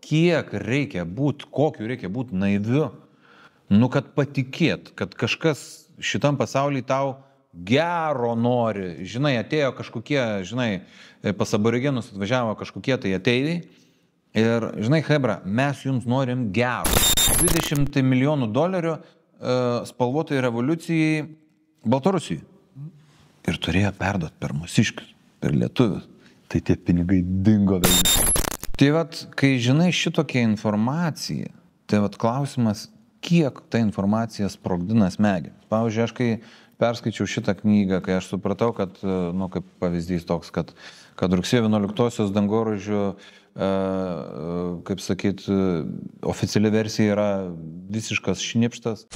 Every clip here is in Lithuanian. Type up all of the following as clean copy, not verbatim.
kiek reikia būti, kokiu reikia būti naiviu, kad patikėt, kad kažkas šitam pasaulyje tau gero nori. Žinai, atėjo kažkokie, pas aborigenus atvažiavo kažkokie tai ateiviai. Ir, žinai, hebra, mes jums norim gero. 20 milijonų dolerių spalvotai revoliucijai Baltarusijai. Ir turėjo perduoti per mūsiškius, per lietuvius. Tai tie pinigai dingo vėl. Tai vat, kai žinai šitokią informaciją, tai vat klausimas, kiek ta informacija sprogdina smegenis. Pavyzdžiui, aš kai perskaičiau šitą knygą, kai aš supratau, kad, kaip pavyzdys toks, kad rugsėjo 11-osios dangoraižių, kaip sakyt, oficiali versija yra visiškas šnipštas.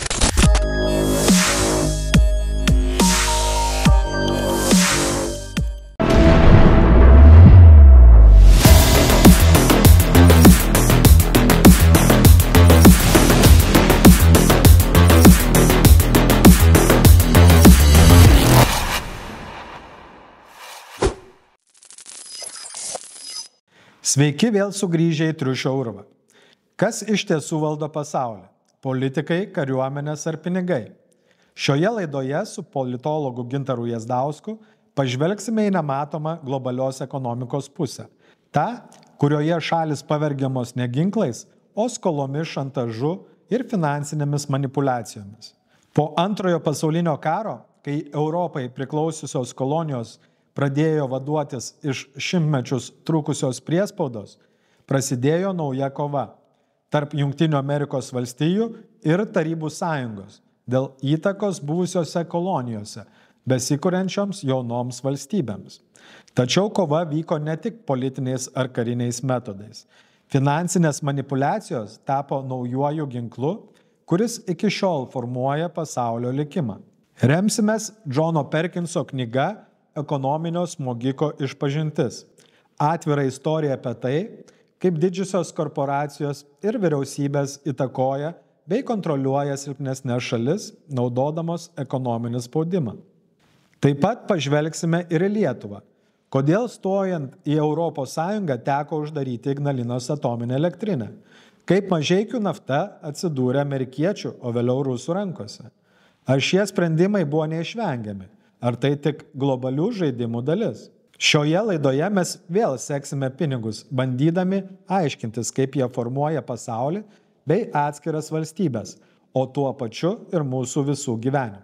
Sveiki vėl sugrįžę į triušio urvą. Kas iš tiesų valdo pasaulį? Politikai, kariuomenės ar pinigai? Šioje laidoje su politologu Gintaru Jazdausku pažvelgsime į nematomą globalios ekonomikos pusę. Ta, kurioje šalis pavergiamos ne ginklais, o skolomis, šantažu ir finansinėmis manipulacijomis. Po Antrojo pasaulinio karo, kai Europai priklausiusios kolonijos pradėjo vaduotis iš šimtmečius trukusios priespaudos, prasidėjo nauja kova tarp Jungtinių Amerikos valstijų ir Tarybų sąjungos dėl įtakos buvusiose kolonijose, besikuriančioms jaunoms valstybėms. Tačiau kova vyko ne tik politiniais ar kariniais metodais. Finansinės manipulacijos tapo naujuoju ginklu, kuris iki šiol formuoja pasaulio likimą. Remsimės Džono Perkinso knyga Ekonominio smogiko išpažintis. Atvira istorija apie tai, kaip didžiosios korporacijos ir vyriausybės įtakoja bei kontroliuoja silpnesnes šalis, naudodamos ekonominį spaudimą. Taip pat pažvelgsime ir į Lietuvą. Kodėl stojant į Europos Sąjungą teko uždaryti Ignalinos atominę elektrinę? Kaip Mažeikių nafta atsidūrė amerikiečių, o vėliau rusų rankose? Ar šie sprendimai buvo neišvengiami? Ar tai tik globalių žaidimų dalis? Šioje laidoje mes vėl seksime pinigus, bandydami aiškintis, kaip jie formuoja pasaulį bei atskiras valstybės, o tuo pačiu ir mūsų visų gyvenimą.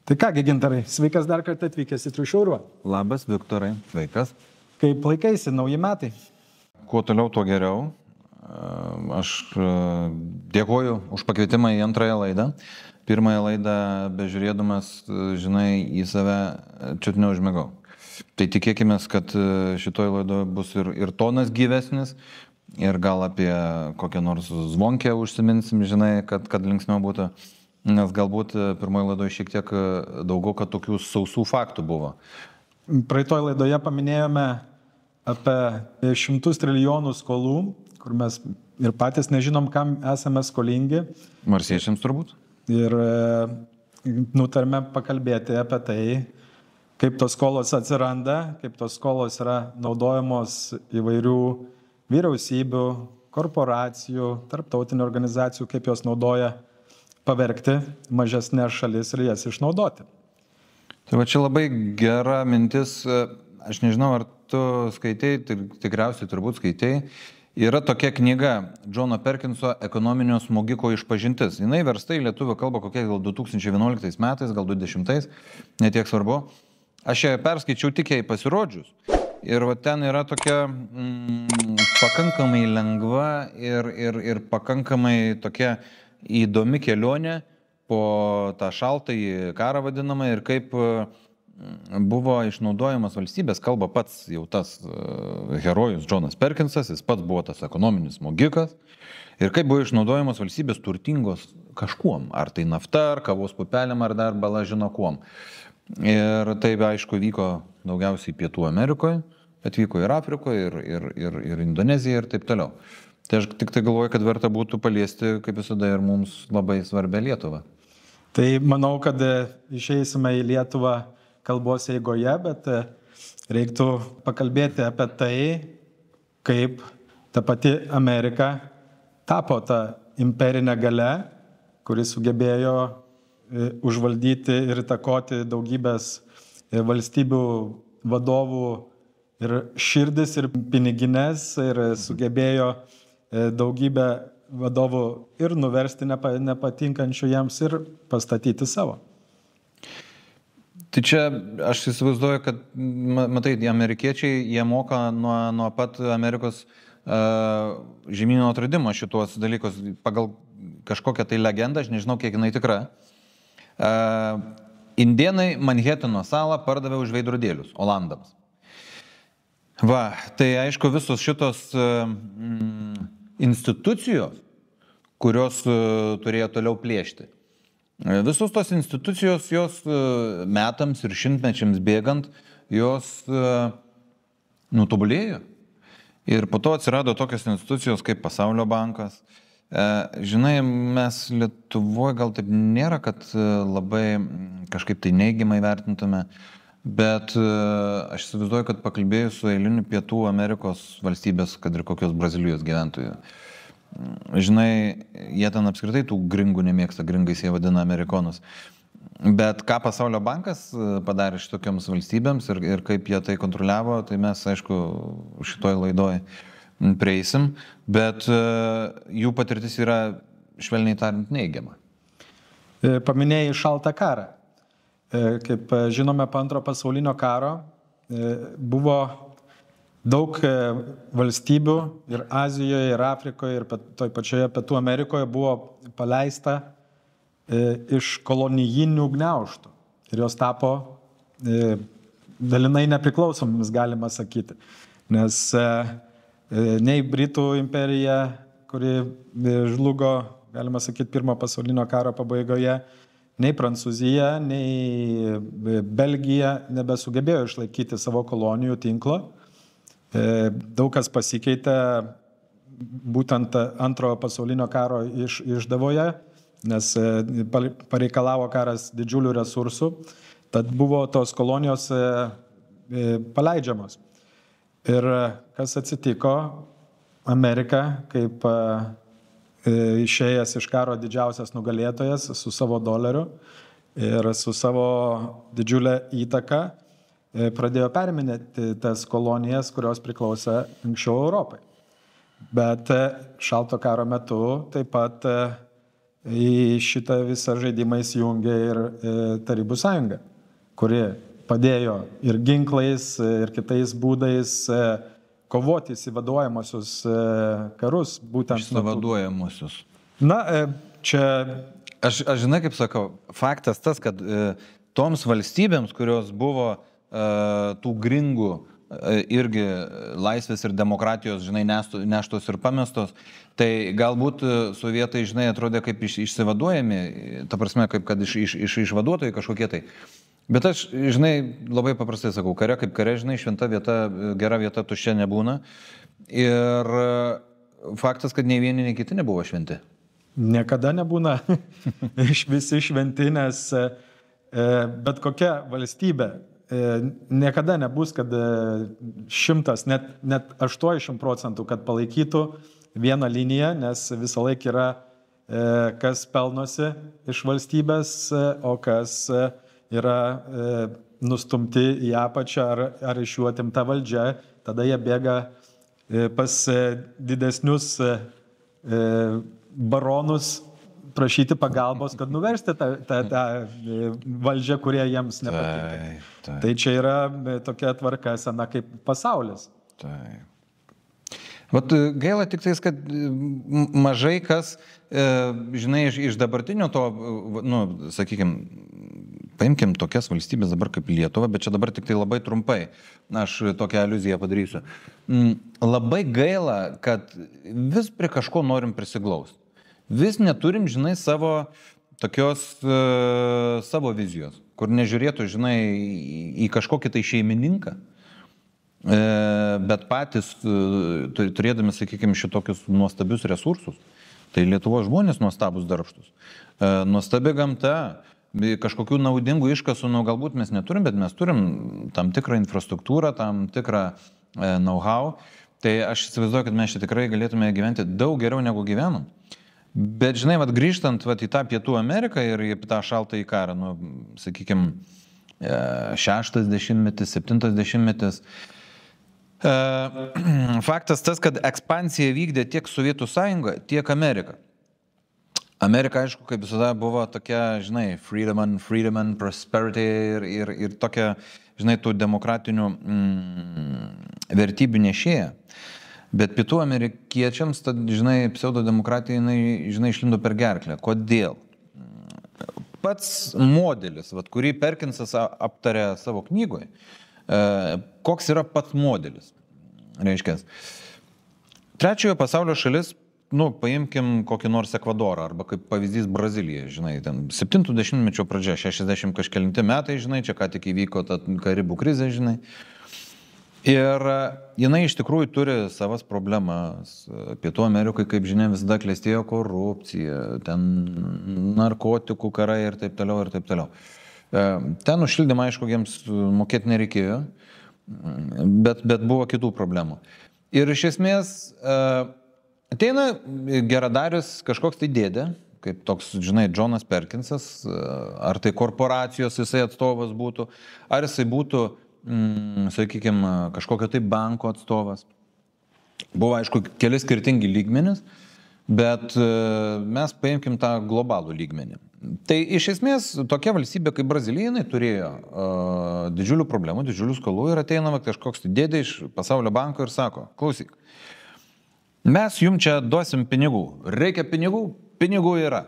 Tai kągi, Gintarai, sveikas dar kartą atvykęs į triušio urvą. Labas, Viktorai, sveikas. Kaip laikaisi, nauji metai? Kuo toliau, tuo geriau. Aš dėkoju už pakvietimą į antrąją laidą. Pirmąją laidą bežiūrėdamas, į save čiut neužmigau. Tai tikėkime, kad šitoj laidoje bus ir tonas gyvesnis, ir gal apie kokią nors zvonkę užsiminsim, kad linksmiau būtų, nes galbūt pirmoje laidoje šiek tiek daugiau, kad tokių sausų faktų buvo. Praeitoje laidoje paminėjome apie 100 trilijonų skolų, kur mes ir patys nežinom, kam esame skolingi. Marsiečiams turbūt. Ir nutarėme pakalbėti apie tai, kaip tos skolos atsiranda, kaip tos skolos yra naudojamos įvairių vyriausybių, korporacijų, tarptautinių organizacijų, kaip jos naudoja pavergti mažesnės šalis ir jas išnaudoti. Tai va čia labai gera mintis, aš nežinau, ar tu skaitei, tikriausiai turbūt skaitei. Yra tokia knyga Džono Perkinso Ekonominio smogiko išpažintis. Jinai versta į lietuvių kalbą kokie gal 2011 metais, gal 2020, netiek svarbu. Aš ją perskaičiau tik jai pasirodžius. Ir va ten yra tokia pakankamai lengva ir pakankamai tokia įdomi kelionė po tą šaltąjį karą vadinamą ir kaip buvo išnaudojamas valstybės, kalba pats jau tas herojus Džonas Perkinsas, jis pats buvo tas ekonominis smogikas, ir kaip buvo išnaudojamos valstybės turtingos kažkuom, ar tai nafta, ar kavos pupelėm, ar dar bala žino kuom. Ir tai, aišku, vyko daugiausiai Pietų Amerikoje, bet vyko ir Afrikoje, ir Indonezijoje ir taip toliau. Tai aš tik tai galvoju, kad verta būtų paliesti, kaip visada, ir mums labai svarbę Lietuvą. Tai manau, kad išeisime į Lietuvą kalbos eigoje, bet reiktų pakalbėti apie tai, kaip ta pati Amerika tapo tą imperinę galę, kuris sugebėjo užvaldyti ir įtakoti daugybės valstybių vadovų ir širdis, ir piniginės, ir sugebėjo daugybę vadovų ir nuversti nepatinkančių jiems ir pastatyti savo. Tai čia aš įsivaizduoju, kad, matai, amerikiečiai, jie moka nuo pat Amerikos žemyno atradimo šituos dalykus pagal kažkokią tai legendą, aš nežinau, kiek jinai tikra. Indėnai Manhetano salą pardavė už veidrodėlius olandams. Va, tai aišku, visos šitos institucijos, kurios turėjo toliau plėšti. Visos tos institucijos, jos metams ir šimtmečiams bėgant, jos nutobulėjo. Ir po to atsirado tokios institucijos kaip Pasaulio bankas. Žinai, mes Lietuvoje gal taip nėra, kad labai kažkaip tai neigiamai vertintume, bet aš įsivaizduoju, kad pakalbėjus su eiliniu Pietų Amerikos valstybės, kad ir kokios Brazilijos gyventojų, žinai, jie ten apskritai tų gringų nemėgsta, gringais jie vadina amerikonus. Bet ką Pasaulio bankas padarė šitokiams valstybėms ir kaip jie tai kontroliavo, tai mes, aišku, šitoj laidoj prieisim, bet jų patirtis yra, švelniai tariant, neigiama. Paminėjai šaltą karą. Kaip žinome, po Antro pasaulinio karo buvo daug valstybių ir Azijoje, ir Afrikoje, ir toj pačioje Pietų Amerikoje buvo paleista iš kolonijinių gniaužtų. Ir jos tapo dalinai nepriklausomomis, galima sakyti. Nes nei Britų imperija, kuri žlugo, galima sakyti, Pirmo pasaulinio karo pabaigoje, nei Prancūzija, nei Belgija nebesugebėjo išlaikyti savo kolonijų tinklo. Daug kas pasikeitė būtent Antrojo pasaulinio karo išdavoje, nes pareikalavo karas didžiulių resursų, tad buvo tos kolonijos paleidžiamos. Ir kas atsitiko, Amerika, kaip išėjęs iš karo didžiausias nugalėtojas su savo doleriu ir su savo didžiulę įtaką, pradėjo periminėti tas kolonijas, kurios priklausė anksčiau Europai. Bet šalto karo metu taip pat į šitą visą žaidimą įsijungė ir Tarybų sąjunga, kuri padėjo ir ginklais, ir kitais būdais kovoti įsivaduojamosius karus. Įsivaduojamosius. Na, čia... Aš žinai, kaip sakau, faktas tas, kad toms valstybėms, kurios buvo tų gringų irgi laisvės ir demokratijos, žinai, neštos ir pamestos, tai galbūt sovietai, žinai, atrodė kaip išsivaduojami, ta prasme, kaip kad išvaduotojai kažkokie tai. Bet aš, žinai, labai paprastai sakau, kare kaip kare, žinai, šventa vieta, gera vieta tuščia nebūna. Ir faktas, kad nei vieni, nei kiti nebuvo šventi. Niekada nebūna visi šventi, nes bet kokia valstybė niekada nebus, kad 100, net 80%, kad palaikytų vieną liniją, nes visą laiką yra kas pelnosi iš valstybės, o kas yra nustumti į apačią ar iš jų atimta valdžia, tada jie bėga pas didesnius baronus prašyti pagalbos, kad nuversti tą valdžią, kurie jiems nepatinka. Tai čia yra tokia tvarka sena kaip pasaulis. Vat gaila tik tais, kad mažai kas, žinai, iš dabartinio to, nu, sakykime, paimkim tokias valstybės dabar kaip Lietuva, bet čia dabar tik tai labai trumpai, aš tokią aliuziją padarysiu. Labai gaila, kad vis prie kažko norim prisiglaust. Vis neturim, žinai, savo tokios, savo vizijos, kur nežiūrėtų, žinai, į kažkokį tai šeimininką, bet patys turėdami, sakykime, šitokius nuostabius resursus. Tai Lietuvos žmonės nuostabus darbštus. Nuostabi gamta, kažkokių naudingų iškasų, nu, galbūt mes neturim, bet mes turim tam tikrą infrastruktūrą, tam tikrą know-how. Tai aš įsivaizduoju, kad mes čia tikrai galėtume gyventi daug geriau negu gyvenom. Bet, žinai, grįžtant į tą Pietų Ameriką ir į tą šaltąjį karą, sakykime, 60-metis, 70-metis, faktas tas, kad ekspansiją vykdė tiek Sovietų sąjunga, tiek Amerika. Amerika, aišku, kaip visada buvo tokia, žinai, freedom and prosperity ir tokia, žinai, tų demokratinių vertybių nešėja. Bet pietų amerikiečiams, tad, žinai, pseudodemokratija, žinai, išlindo per gerklę. Kodėl? Pats modelis, kurį Perkinsas aptarė savo knygoje, koks yra pats modelis? Reiškia, trečiojo pasaulio šalis, paimkim kokį nors Ekvadorą, arba kaip pavyzdys Braziliją, žinai, ten 70-mečio pradžia, 60 kažkelinti metai, žinai, čia ką tik įvyko ta Karibų krizė, žinai. Ir jinai iš tikrųjų turi savas problemas. Pietų Amerikai, kaip žinia, visada klestėjo korupcija, ten narkotikų karai ir taip toliau, ir taip toliau. Ten už šildymą, aišku, jiems mokėti nereikėjo, bet buvo kitų problemų. Ir iš esmės ateina geradarius kažkoks tai dėdė, kaip toks, žinai, Džonas Perkinsas, ar tai korporacijos jisai atstovas būtų, ar jisai būtų, sakykime, kažkokio tai banko atstovas. Buvo, aišku, keli skirtingi lygmenys, bet mes paimkim tą globalų lygmenį. Tai iš esmės tokia valstybė kaip Brazilija, jinai turėjo didžiulių problemų, didžiulių skolų ir ateina kažkoks dėdė iš Pasaulio banko ir sako, klausyk, mes jums čia duosim pinigų, reikia pinigų, pinigų yra.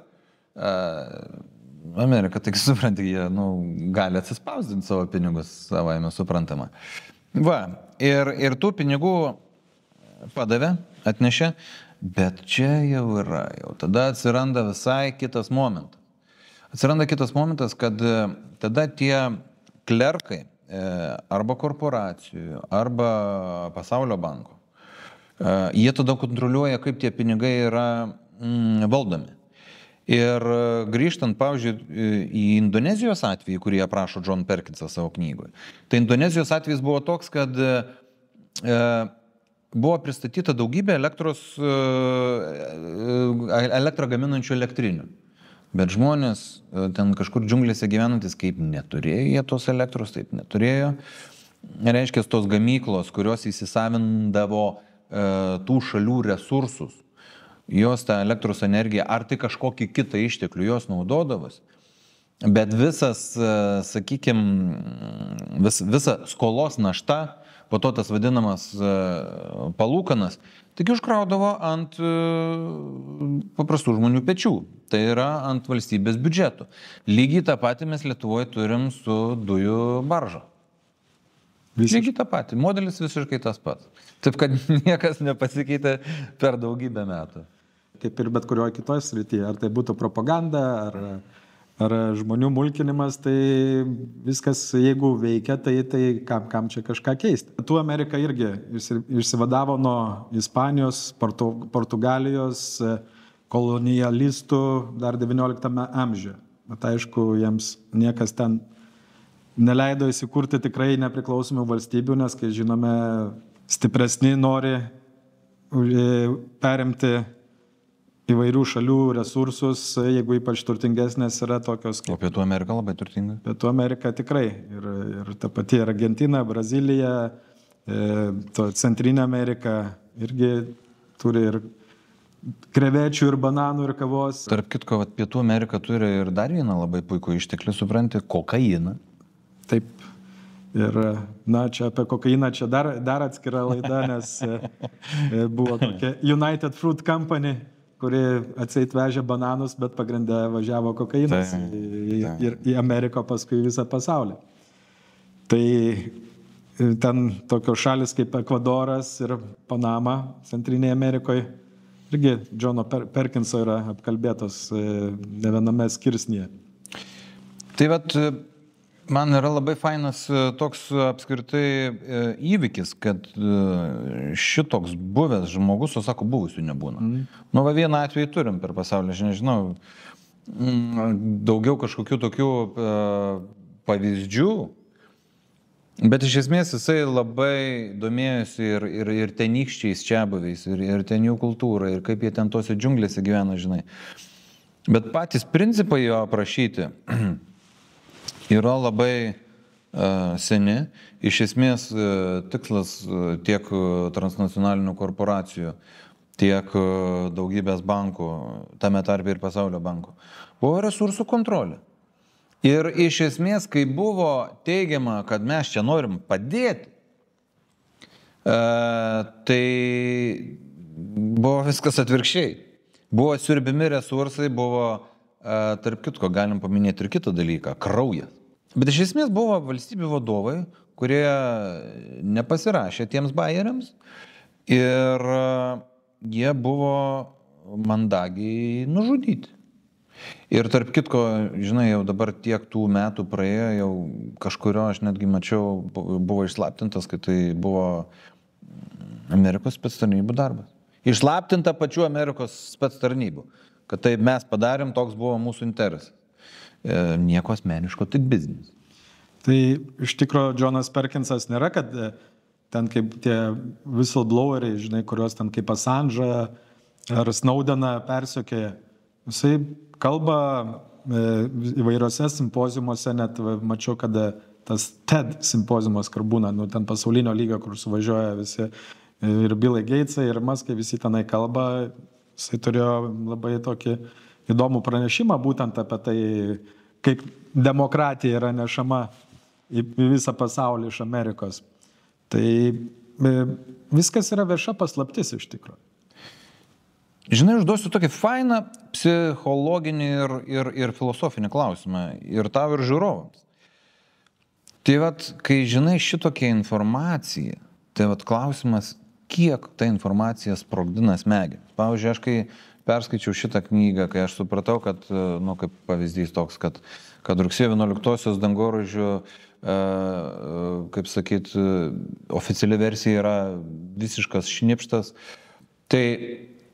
Amerika, tik supranti, jie gali atsispausdinti savo pinigus, savaime suprantama. Ir tų pinigų padavė, atnešė, bet čia jau yra, jau tada atsiranda visai kitas momentas. Atsiranda kitas momentas, kad tada tie klerkai arba korporacijų, arba Pasaulio banko, jie tada kontroliuoja, kaip tie pinigai yra valdomi. Ir grįžtant, pavyzdžiui, į Indonezijos atvejį, kurį aprašo John Perkinsas savo knygoje, tai Indonezijos atvejis buvo toks, kad buvo pristatyta daugybė elektrą gaminančių elektrinių. Bet žmonės ten kažkur džiunglėse gyvenantis kaip neturėjo jie tos elektros, taip neturėjo. Reiškia, tos gamyklos, kurios įsisavindavo tų šalių resursus, jos tą elektros energiją, ar tai kažkokį kitą išteklių jos naudodavas. Bet visas, sakykime, visa skolos našta, po to tas vadinamas palūkanas, tik užkraudavo ant paprastų žmonių pečių. Tai yra ant valstybės biudžeto. Lygiai tą patį mes Lietuvoje turim su dujų barža. Lygiai tą patį. Modelis visiškai tas pats. Taip, kad niekas nepasikeitė per daugybę metų. Kaip ir bet kurioje kitoje srityje. Ar tai būtų propaganda, ar žmonių mulkinimas, tai viskas, jeigu veikia, tai kam čia kažką keisti. Pietų Amerika irgi išsivadavo nuo Ispanijos, Portugalijos kolonialistų dar 19 amžiuje. Bet aišku, jiems niekas ten neleido įsikurti tikrai nepriklausomų valstybių, nes, kai žinome, stipresni nori perimti įvairių šalių resursus, jeigu ypač turtingesnės yra tokios kaip... O Pietų Amerika labai turtinga? Pietų Amerika tikrai. Ir ta pati Argentina, Brazilija, Centrinė Amerika irgi turi ir krevečių, ir bananų, ir kavos. Tarp kitko, Pietų Amerika turi ir dar vieną labai puikų išteklį, supranti, kokainą. Taip. Ir, čia apie kokainą čia dar atskira laida, nes buvo tokia United Fruit Company, kuri atseit vežė bananus, bet pagrindę važiavo kokainas į Ameriką, paskui visą pasaulį. Tai ten tokios šalis kaip Ekvadoras ir Panama, Centrinėje Amerikoje, irgi Johno Perkinso yra apkalbėtos ne viename skirsnyje. Tai man yra labai fainas toks apskritai įvykis, kad šitoks buvęs žmogus, o sako, buvusių nebūna. Vieną atvejį turim per pasaulį, aš nežinau, daugiau kažkokių tokių pavyzdžių Bet iš esmės jisai labai domėjosi ir tenykščiais čiabuviais, ir ten jų kultūra, ir kaip jie ten tose džiunglėse gyvena, žinai. Bet patys principai jo aprašyti yra labai seni. Iš esmės tikslas tiek transnacionalinių korporacijų, tiek daugybės bankų, tame tarpe ir pasaulio bankų, buvo resursų kontrolė. Ir iš esmės, kai buvo teigiama, kad mes čia norim padėti, tai buvo viskas atvirkščiai. Buvo siurbimi resursai, buvo, tarp kitko, galim paminėti ir kitą dalyką - kraujas. Bet iš esmės buvo valstybių vadovai, kurie nepasirašė tiems bajeriams ir jie buvo mandagiai nužudyti. Ir tarp kitko, žinai, jau dabar tiek tų metų praėjo, jau kažkurio aš netgi mačiau, buvo išslaptintas, kad tai buvo Amerikos spectarnybų darbas. Išslaptinta pačių Amerikos spectarnybų, kad tai mes padarėm, toks buvo mūsų interesas. Nieko asmeniško, tik biznis. Tai iš tikrųjų Johnas Perkinsas nėra, kad ten kaip tie whistlebloweriai, žinai, kuriuos ten kaip Assange'ą ar Snowdeną persiekė. Jisai kalba įvairiose simpoziumuose, net mačiau, kad tas TED simpoziumas, kur būna, ten pasaulinio lygio, kur suvažiuoja visi ir Billai Gatesai, ir Muskai, visi tenai kalba. Jisai turėjo labai tokį įdomų pranešimą būtent apie tai, kaip demokratija yra nešama į visą pasaulį iš Amerikos. Tai viskas yra vieša paslaptis iš tikrųjų. Žinai, užduosiu tokį fainą psichologinį ir filosofinį klausimą ir tau ir žiūrovams. Tai vat, kai žinai šitokią informaciją, tai vat klausimas, kiek ta informacija sprogdina smegenis. Pavyzdžiui, aš kai perskaičiau šitą knygą, kai aš supratau, kad, kaip pavyzdys toks, kad rugsėjo 11-osios dangoraižių, kaip sakyt, oficiali versija yra visiškas šnipštas, tai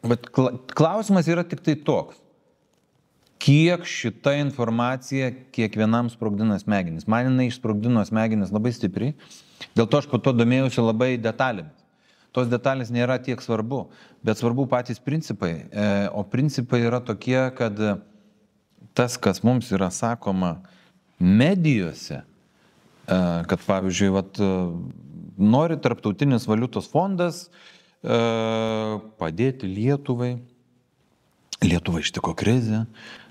bet klausimas yra tik tai toks, kiek šita informacija kiekvienam sprogdina smegenis. Man jinai išsprogdino smegenis labai stipriai, dėl to aš po to domėjausi labai detalėmis. Tos detalės nėra tiek svarbu, bet svarbu patys principai. O principai yra tokie, kad tas, kas mums yra sakoma medijose, kad pavyzdžiui, nori Tarptautinis valiutos fondas padėti Lietuvai. Lietuvai ištiko krizė.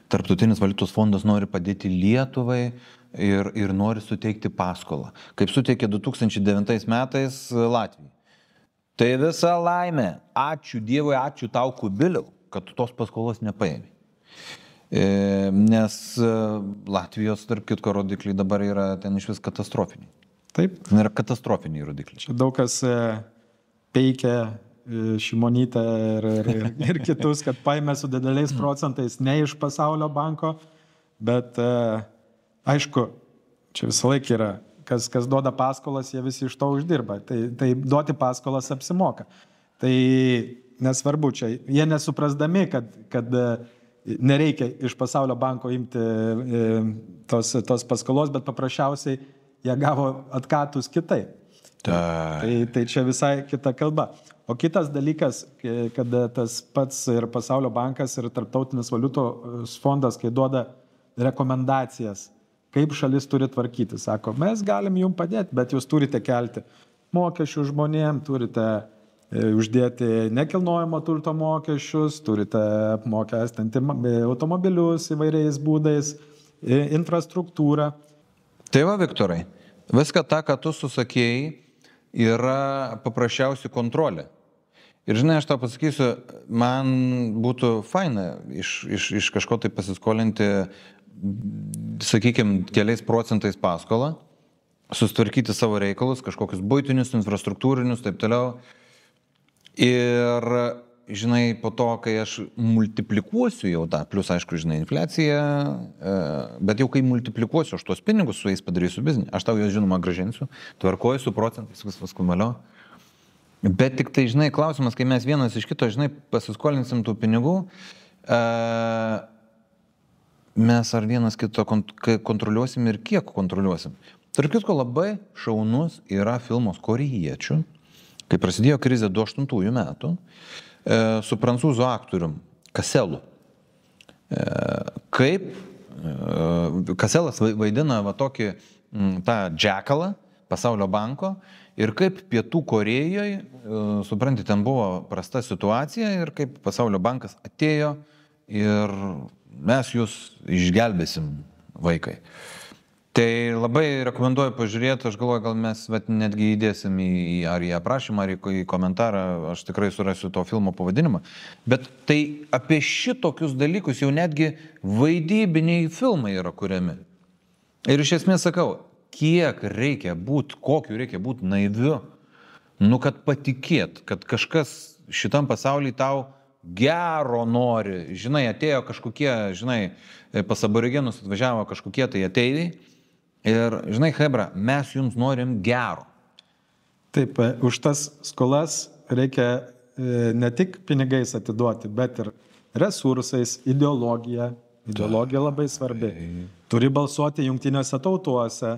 Tarptautinis valiutos fondas nori padėti Lietuvai ir nori suteikti paskolą. Kaip suteikė 2009 metais Latvijai. Tai visa laimė. Ačiū Dievui, ačiū tau Kubiliau, kad tu tos paskolos nepaėmė. Nes Latvijos, tarp kitko, rodikliai dabar yra ten iš vis katastrofiniai. Taip. Ten yra katastrofiniai rodikliai. Čia daug kas peikia Šimonytę ir kitus, kad paėmė su dideliais procentais ne iš Pasaulio banko, bet aišku, čia visą laiką yra, kas duoda paskolas, jie visi iš to uždirba, tai duoti paskolas apsimoka. Tai nesvarbu čia, jie nesuprasdami, kad nereikia iš Pasaulio banko imti tos paskolos, bet paprasčiausiai jie gavo atkatus kitaip. Tai čia visai kita kalba. O kitas dalykas, kad tas pats ir Pasaulio bankas ir Tarptautinis valiutos fondas, kai duoda rekomendacijas, kaip šalis turi tvarkyti, sako, mes galim jums padėti, bet jūs turite kelti mokesčių žmonėm, turite uždėti nekilnojamo turto mokesčius, turite apmokestinti automobilius įvairiais būdais, infrastruktūrą. Tai va, Viktorai, viską tą, ką tu susakėjai, yra paprasčiausiai kontrolė. Ir žinai, aš tau pasakysiu, man būtų faina iš kažko tai pasiskolinti, sakykime, keliais procentais paskolą, sustvarkyti savo reikalus, kažkokius buitinius, infrastruktūrinius, taip toliau. Ir, žinai, po to, kai aš multiplikuosiu jau tą, plus, aišku, žinai, infliacija, bet jau kai multiplikuosiu aš tos pinigus, su jais padarysiu biznį, aš tau juos, žinoma, grąžinsiu, tvarkoju su procentais, viskas kumalio. Bet tik tai, žinai, klausimas, kai mes vienas iš kito, žinai, pasiskolinsim tų pinigų, mes ar vienas kito kontroliuosim ir kiek kontroliuosim. Tarp kitko, labai šaunus yra filmas korėjiečių, kai prasidėjo krizė 2008 metų, su prancūzų aktorium Kaselu. Kaip Kaselas vaidina va tokį tą džekalą Pasaulio banko ir kaip Pietų Korėjoje, supranti, ten buvo prasta situacija ir kaip Pasaulio bankas atėjo ir mes jūs išgelbėsim, vaikai. Tai labai rekomenduoju pažiūrėti, aš galvoju, gal mes netgi įdėsim ar į aprašymą, ar į komentarą, aš tikrai surasiu to filmo pavadinimą. Bet tai apie šitokius dalykus jau netgi vaidybiniai filmai yra kuriami. Ir iš esmės sakau, kiek reikia būti, kokiu reikia būti naiviu, kad patikėt, kad kažkas šitam pasaulyje tau gero nori. Žinai, atėjo kažkokie, pas aborigenus atvažiavo kažkokie tai ateiviai. Ir, žinai, Hebra, mes jums norim gero. Taip, už tas skolas reikia ne tik pinigais atiduoti, bet ir resursais, ideologija. Ideologija labai svarbi. Turi balsuoti jungtinėse tautuose,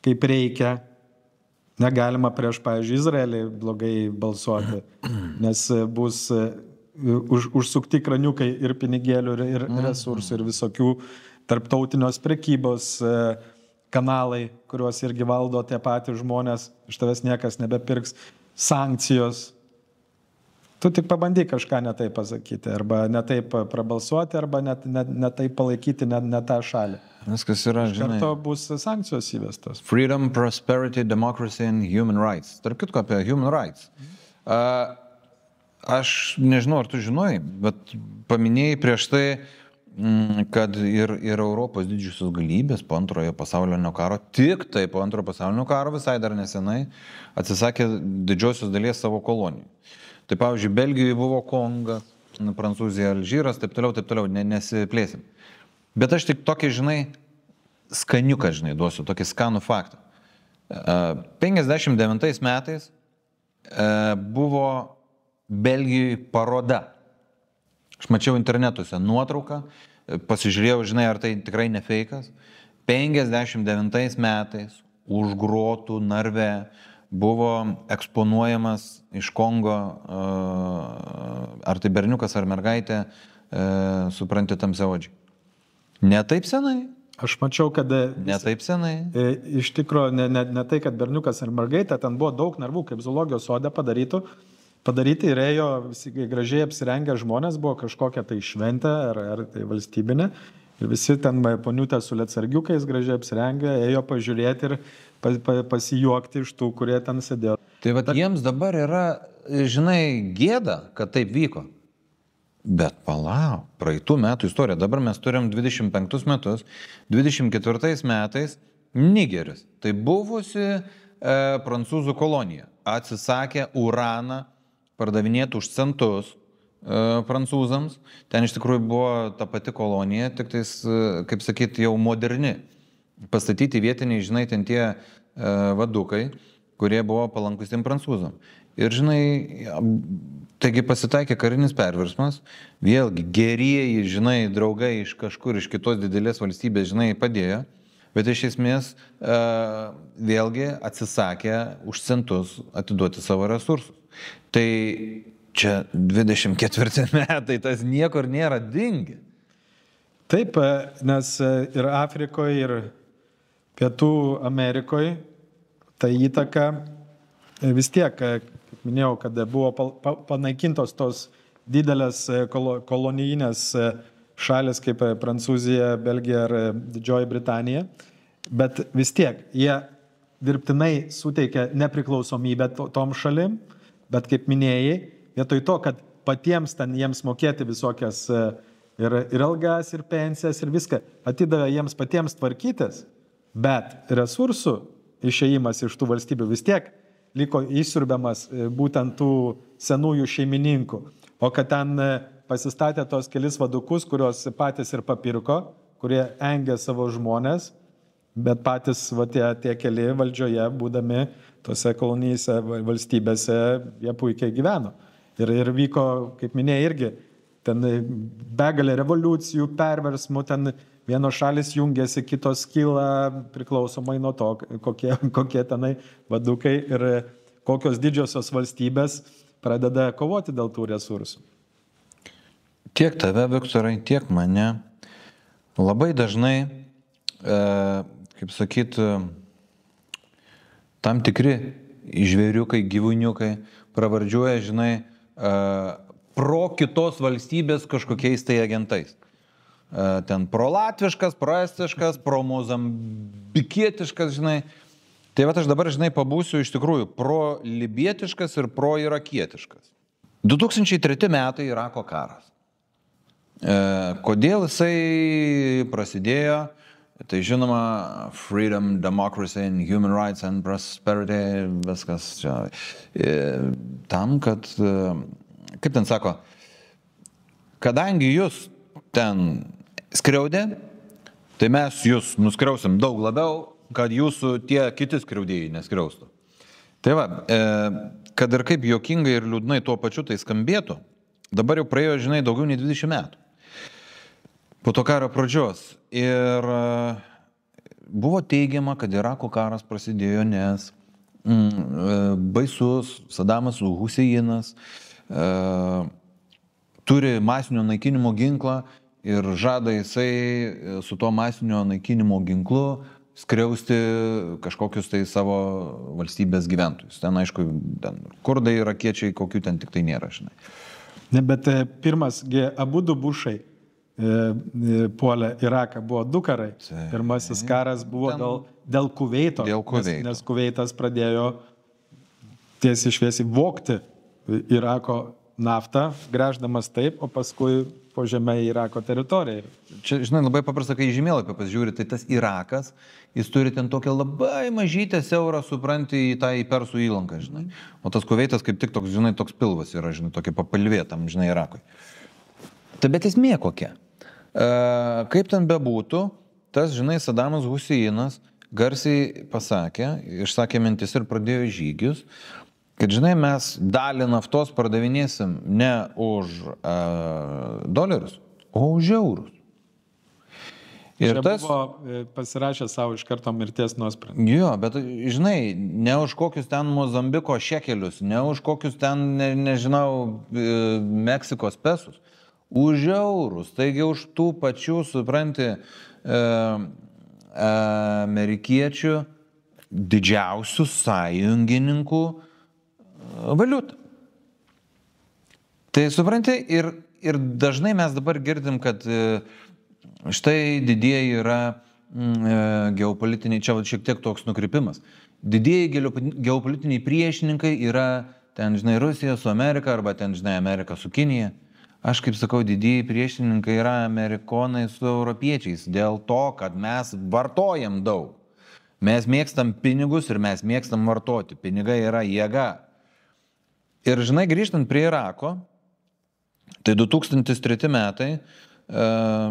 kaip reikia. Negalima prieš, pavyzdžiui, Izraelį blogai balsuoti, nes bus užsukti kraniukai ir pinigėlių, ir resursų, ir visokių tarptautinios prekybos kanalai, kuriuos irgi valdo tie patys žmonės, iš tavęs niekas nebepirks, sankcijos. Tu tik pabandyk kažką ne taip pasakyti, arba ne taip prabalsuoti, arba ne taip palaikyti ne tą šalį. Viskas yra, žinai. Kartu bus sankcijos įvestos. Freedom, prosperity, democracy and human rights. Tarp kitko apie human rights. Aš nežinau, ar tu žinojai, bet paminėjai prieš tai, kad ir Europos didžiosios galybės po antrojo pasaulinio karo, tik tai po antrojo pasaulinio karo visai dar nesenai atsisakė didžiosios dalies savo kolonijų. Tai pavyzdžiui, Belgijoje buvo Kongas, Prancūzija, Alžyras, taip toliau, nesiplėsim. Bet aš tik tokį, skaniuką, duosiu, tokį skanų faktą. 59 metais buvo Belgijoje paroda. Aš mačiau internetuose nuotrauką, pasižiūrėjau, ar tai tikrai ne feikas. 59 metais už grotų Narve buvo eksponuojamas iš Kongo, ar tai berniukas, ar mergaitė, supranti, tamsiaodžiai. Ne taip senai. Aš mačiau, kad... Ne taip senai. Iš tikrųjų, ne tai, kad berniukas ar mergaitė, ten buvo daug narvų, kaip zoologijos sode padaryti ir ėjo visi gražiai apsirengę žmonės, buvo kažkokia tai šventė ar tai valstybinė. Ir visi ten poniutė su lietsargiukais gražiai apsirengę, ėjo pažiūrėti ir pasijuokti iš tų, kurie ten sėdėjo. Tai va, jiems dabar yra, gėda, kad taip vyko. Bet palauk, praeitų metų istorija. Dabar mes turim 25 metus, 24 metais Nigeris. Tai buvusi prancūzų kolonija. Atsisakė uraną pardavinėti už centus prancūzams. Ten iš tikrųjų buvo ta pati kolonija, tik tais, kaip sakyti, jau moderni. Pastatyti vietiniai, ten tie vadukai, kurie buvo palankus tiem prancūzam. Ir, taigi pasitaikė karinis perversmas, vėlgi gerieji, draugai iš kažkur, iš kitos didelės valstybės, padėjo, bet iš esmės vėlgi atsisakė už centus atiduoti savo resursus. Tai čia 24 metai, tas niekur nėra dingi. Taip, nes ir Afrikoje, ir Pietų Amerikoje ta įtaka vis tiek, kaip minėjau, kad buvo panaikintos tos didelės kolonijinės šalis kaip Prancūzija, Belgija ar Didžioji Britanija, bet vis tiek jie dirbtinai suteikia nepriklausomybę tom šalim, bet kaip minėjai, vietoj to, kad patiems ten jiems mokėti visokias ir algas, ir pensijas, ir viską, atidavė jiems patiems tvarkytis, bet resursų išėjimas iš tų valstybių vis tiek liko įsiurbiamas būtent tų senųjų šeimininkų. O kad ten pasistatė tos kelis vadukus, kurios patys ir papirko, kurie engė savo žmonės, bet patys tie keli valdžioje, būdami tose kolonijose valstybėse, jie puikiai gyveno. Ir vyko, kaip minėjai, irgi ten begalė revoliucijų, perversmų, ten vienos šalis jungiasi, kitos kyla priklausomai nuo to, kokie tenai vadukai ir kokios didžiosios valstybės pradeda kovoti dėl tų resursų. Tiek tave, Viktorai, tiek mane labai dažnai, kaip sakyt, tam tikri žvėriukai, gyvūniukai pravardžiuoja, žinai, pro kitos valstybės kažkokiais tai agentais. Ten pro latviškas, pro estiškas, pro mozambikietiškas, žinai. Tai va aš dabar, žinai, pabūsiu iš tikrųjų pro libietiškas ir pro irakietiškas. 2003 metai Irako karas. Kodėl jisai prasidėjo? Tai žinoma, freedom, democracy, and human rights and prosperity, viskas čia. Tam, kad, kaip ten sako, kadangi jūs ten skriaudė, tai mes jūs nuskriausim daug labiau, kad jūsų tie kiti skriaudėjai neskriaustų. Tai va, kad ir kaip juokingai ir liūdnai tuo pačiu tai skambėtų, dabar jau praėjo, žinai, daugiau nei 20 metų. Po to karo pradžios. Ir buvo teigiama, kad Irako karas prasidėjo, nes baisus Sadamas Huseinas turi masinio naikinimo ginklą ir žada jisai su tuo masinio naikinimo ginklu skriausti kažkokius tai savo valstybės gyventojus. Ten, aišku, kurdai, irakiečiai, kokių ten tik tai nėra, žinai. Ne, bet pirmas, abu du Bušai puolė Iraką, buvo 2 karai. Pirmasis karas buvo dėl Kuveito, nes Kuveitas pradėjo tiesiai šviesiai vogti Irako naftą, gręždamas taip, o paskui po žemę į Irako teritoriją. Čia, žinai, labai paprasta, kai į žemėlapį pasižiūri, tai tas Irakas, jis turi ten tokią labai mažytę siaurą, supranti, į Persų įlanką, žinai. O tas Kuveitas kaip tik toks, žinai, toks pilvas yra, žinai, tokia papalvėtam, žinai, Irakui. Tai bet esmė kokia? Kaip ten bebūtų, tas, žinai, Sadamas Huseinas garsiai pasakė, išsakė mintis ir pradėjo žygius, kad, žinai, mes dalį naftos pardavinėsim ne už dolerius, o už eurus. Ir tas buvo pasirašę savo iš karto mirties nuosprendį. Jo, bet, žinai, ne už kokius ten Mozambiko šekelius, ne už kokius ten, nežinau, Meksikos pesus. Už eurus, taigi už tų pačių, supranti, amerikiečių didžiausių sąjungininkų valiutą. Tai supranti, ir dažnai mes dabar girdim, kad štai didieji yra geopolitiniai, čia šiek tiek toks nukrypimas, didieji geopolitiniai priešininkai yra ten, žinai, Rusija su Amerika arba ten, žinai, Amerika su Kinija. Aš kaip sakau, didieji priešininkai yra amerikonai su europiečiais dėl to, kad mes vartojam daug. Mes mėgstam pinigus ir mes mėgstam vartoti. Pinigai yra jėga. Ir, žinai, grįžtant prie Irako, tai 2003 metai,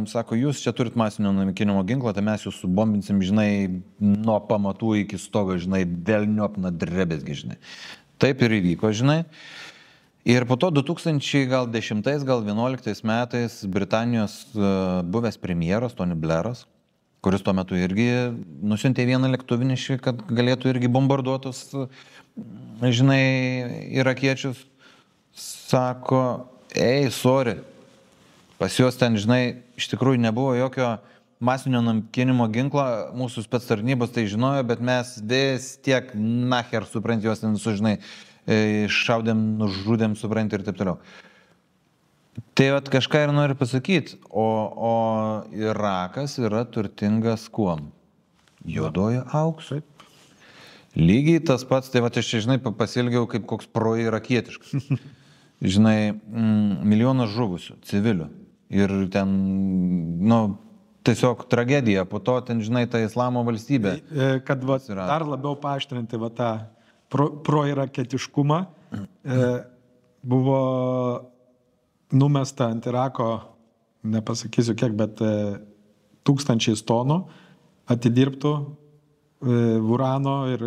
sako, jūs čia turit masinio naikinimo ginklą, tai mes jūs subombinsim, žinai, nuo pamatų iki stogo, žinai, velniopna drebesgi, žinai. Taip ir įvyko, žinai. Ir po to 2010, gal 2011 metais Britanijos buvęs premjeras Tony Blairas, kuris tuo metu irgi nusiuntė vieną lėktuvinešį, kad galėtų irgi bombarduotus, žinai, irakiečius, sako, sorry, pas juos ten, žinai, iš tikrųjų nebuvo jokio masinio naikinimo ginklo, mūsų spec tarnybos tai žinojo, bet mes vis tiek nacher, suprant, juos ten sužinai, šaudėm, nužudėm, supranti ir taip toliau. Tai vat kažką ir noriu pasakyti, o Irakas yra turtingas kuom? Juodojo auksu. Lygiai tas pats, tai vat aš čia, žinai, pasilgiau kaip koks pro-irakietiškas. Žinai, 1 milijonas žuvusių, civilių. Ir ten, tiesiog tragedija, po to ten, žinai, ta islamo valstybė. Kad dar labiau paaštrinti tą pro-iraketiškumą, buvo numesta ant Irako, nepasakysiu kiek, bet 1000 tonų atidirbtų urano ir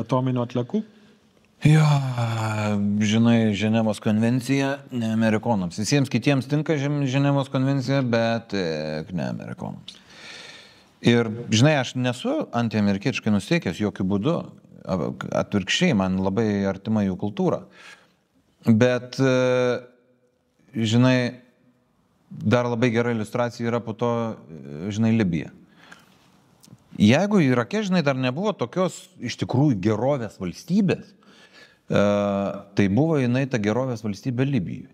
atominių atliekų. Jo, žinai, Ženevos konvencija ne amerikonams. Visiems kitiems tinka Ženevos konvencija, bet ne amerikonams. Ir, žinai, aš nesu antiamerikietiškai nusteikęs jokių būdų. Atvirkščiai, man labai artima jų kultūra. Bet, žinai, dar labai gera iliustracija yra po to, žinai, Libija. Jeigu Irake, žinai, dar nebuvo tokios iš tikrųjų gerovės valstybės, tai buvo jinai ta gerovės valstybė Libijoje.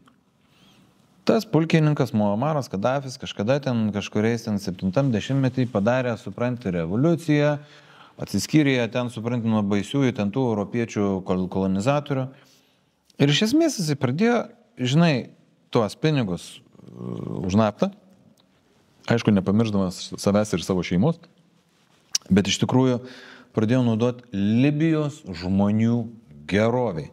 Tas pulkininkas Muamaras Kadafis kažkada ten kažkuriais 70-metį padarė, supranti, revoliuciją, atsiskyrė ten, supranti, nuo baisiųjų ten tų europiečių kolonizatorių. Ir iš esmės jisai pradėjo, žinai, tuos pinigus už naftą, aišku, nepamirždamas savęs ir savo šeimos, bet iš tikrųjų pradėjo naudoti Libijos žmonių geroviai.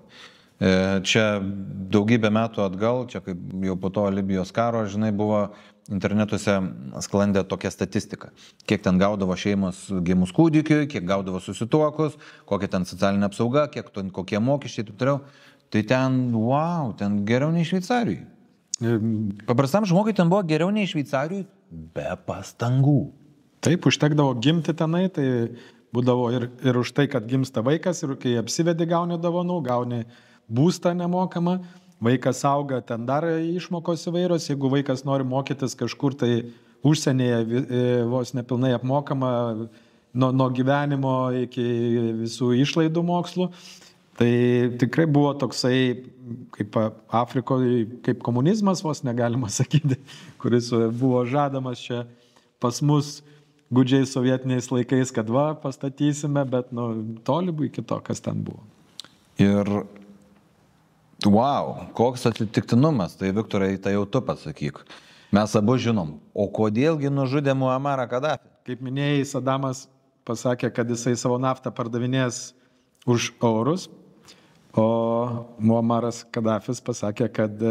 Čia daugybę metų atgal, čia kaip jau po to Libijos karo, žinai, buvo internetuose sklandė tokia statistika. Kiek ten gaudavo šeimos gimus kūdikiui, kiek gaudavo susituokus, kokia ten socialinė apsauga, kokie mokesčiai ir taip toliau. Tai ten, wow, ten geriau nei Šveicarijai. Paprastam žmogui ten buvo geriau nei Šveicarijai be pastangų. Taip, užtekdavo gimti tenai, tai būdavo ir už tai, kad gimsta vaikas, ir kai apsivedi gauni dovanų, gauni būstą nemokamą, vaikas auga, ten dar išmokos įvairios, jeigu vaikas nori mokytis kažkur, tai užsienyje vos nepilnai apmokama nuo gyvenimo iki visų išlaidų mokslų. Tai tikrai buvo toksai, kaip Afrikoje, kaip komunizmas, vos negalima sakyti, kuris buvo žadamas čia pas mus gudžiai sovietiniais laikais, kad va, pastatysime, bet toli buvo iki to, kas ten buvo. Ir wow, koks atsitiktinumas, tai Viktorai, tai jau tu pasakyk. Mes abu žinom, o kodėlgi nužudė Muamarą Kadafį? Kaip minėjai, Sadamas pasakė, kad jisai savo naftą pardavinės už eurus, o Muamaras Kadafis pasakė, kad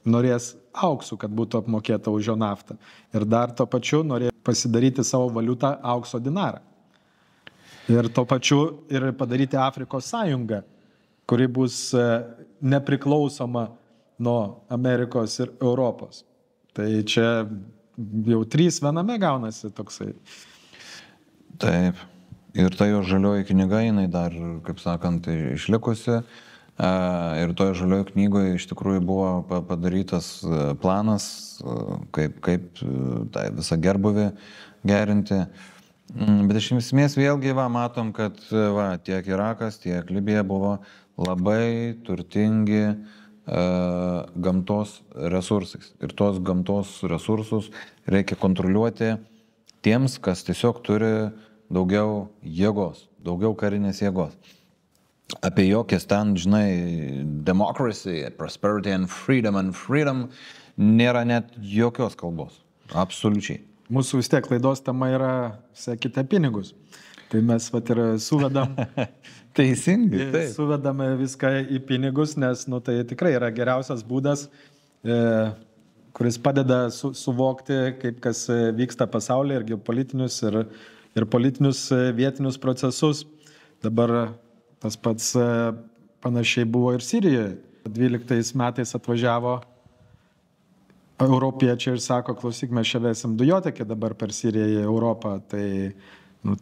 norės auksų, kad būtų apmokėta už jo naftą. Ir dar to pačiu norėjo pasidaryti savo valiutą aukso dinarą. Ir to pačiu ir padaryti Afrikos sąjungą, kuri bus nepriklausoma nuo Amerikos ir Europos. Tai čia jau 3 viename gaunasi toksai. Taip. Ir ta jo žalioji knyga, jinai dar, kaip sakant, išlikusi. Ir toje žalioje knygoje iš tikrųjų buvo padarytas planas, kaip tą visą gerbuvį gerinti. Bet iš esmės vėlgi matom, kad tiek Irakas, tiek Libija buvo labai turtingi gamtos resursais. Ir tos gamtos resursus reikia kontroliuoti tiems, kas tiesiog turi daugiau jėgos, daugiau karinės jėgos. Apie jokias ten, žinai, democracy, prosperity and freedom nėra net jokios kalbos. Absoliučiai. Mūsų vis tiek laidos tema yra, sekite pinigus. Tai mes ir suvedam. Teisingai, taip. Suvedame viską į pinigus, nes tai tikrai yra geriausias būdas, kuris padeda suvokti, kaip kas vyksta pasaulyje, ir geopolitinius, ir politinius vietinius procesus. Dabar tas pats panašiai buvo ir Sirijoje. 12 metais atvažiavo europiečiai ir sako, klausyk, mes čia vesim dujotekį dabar per Siriją į Europą, tai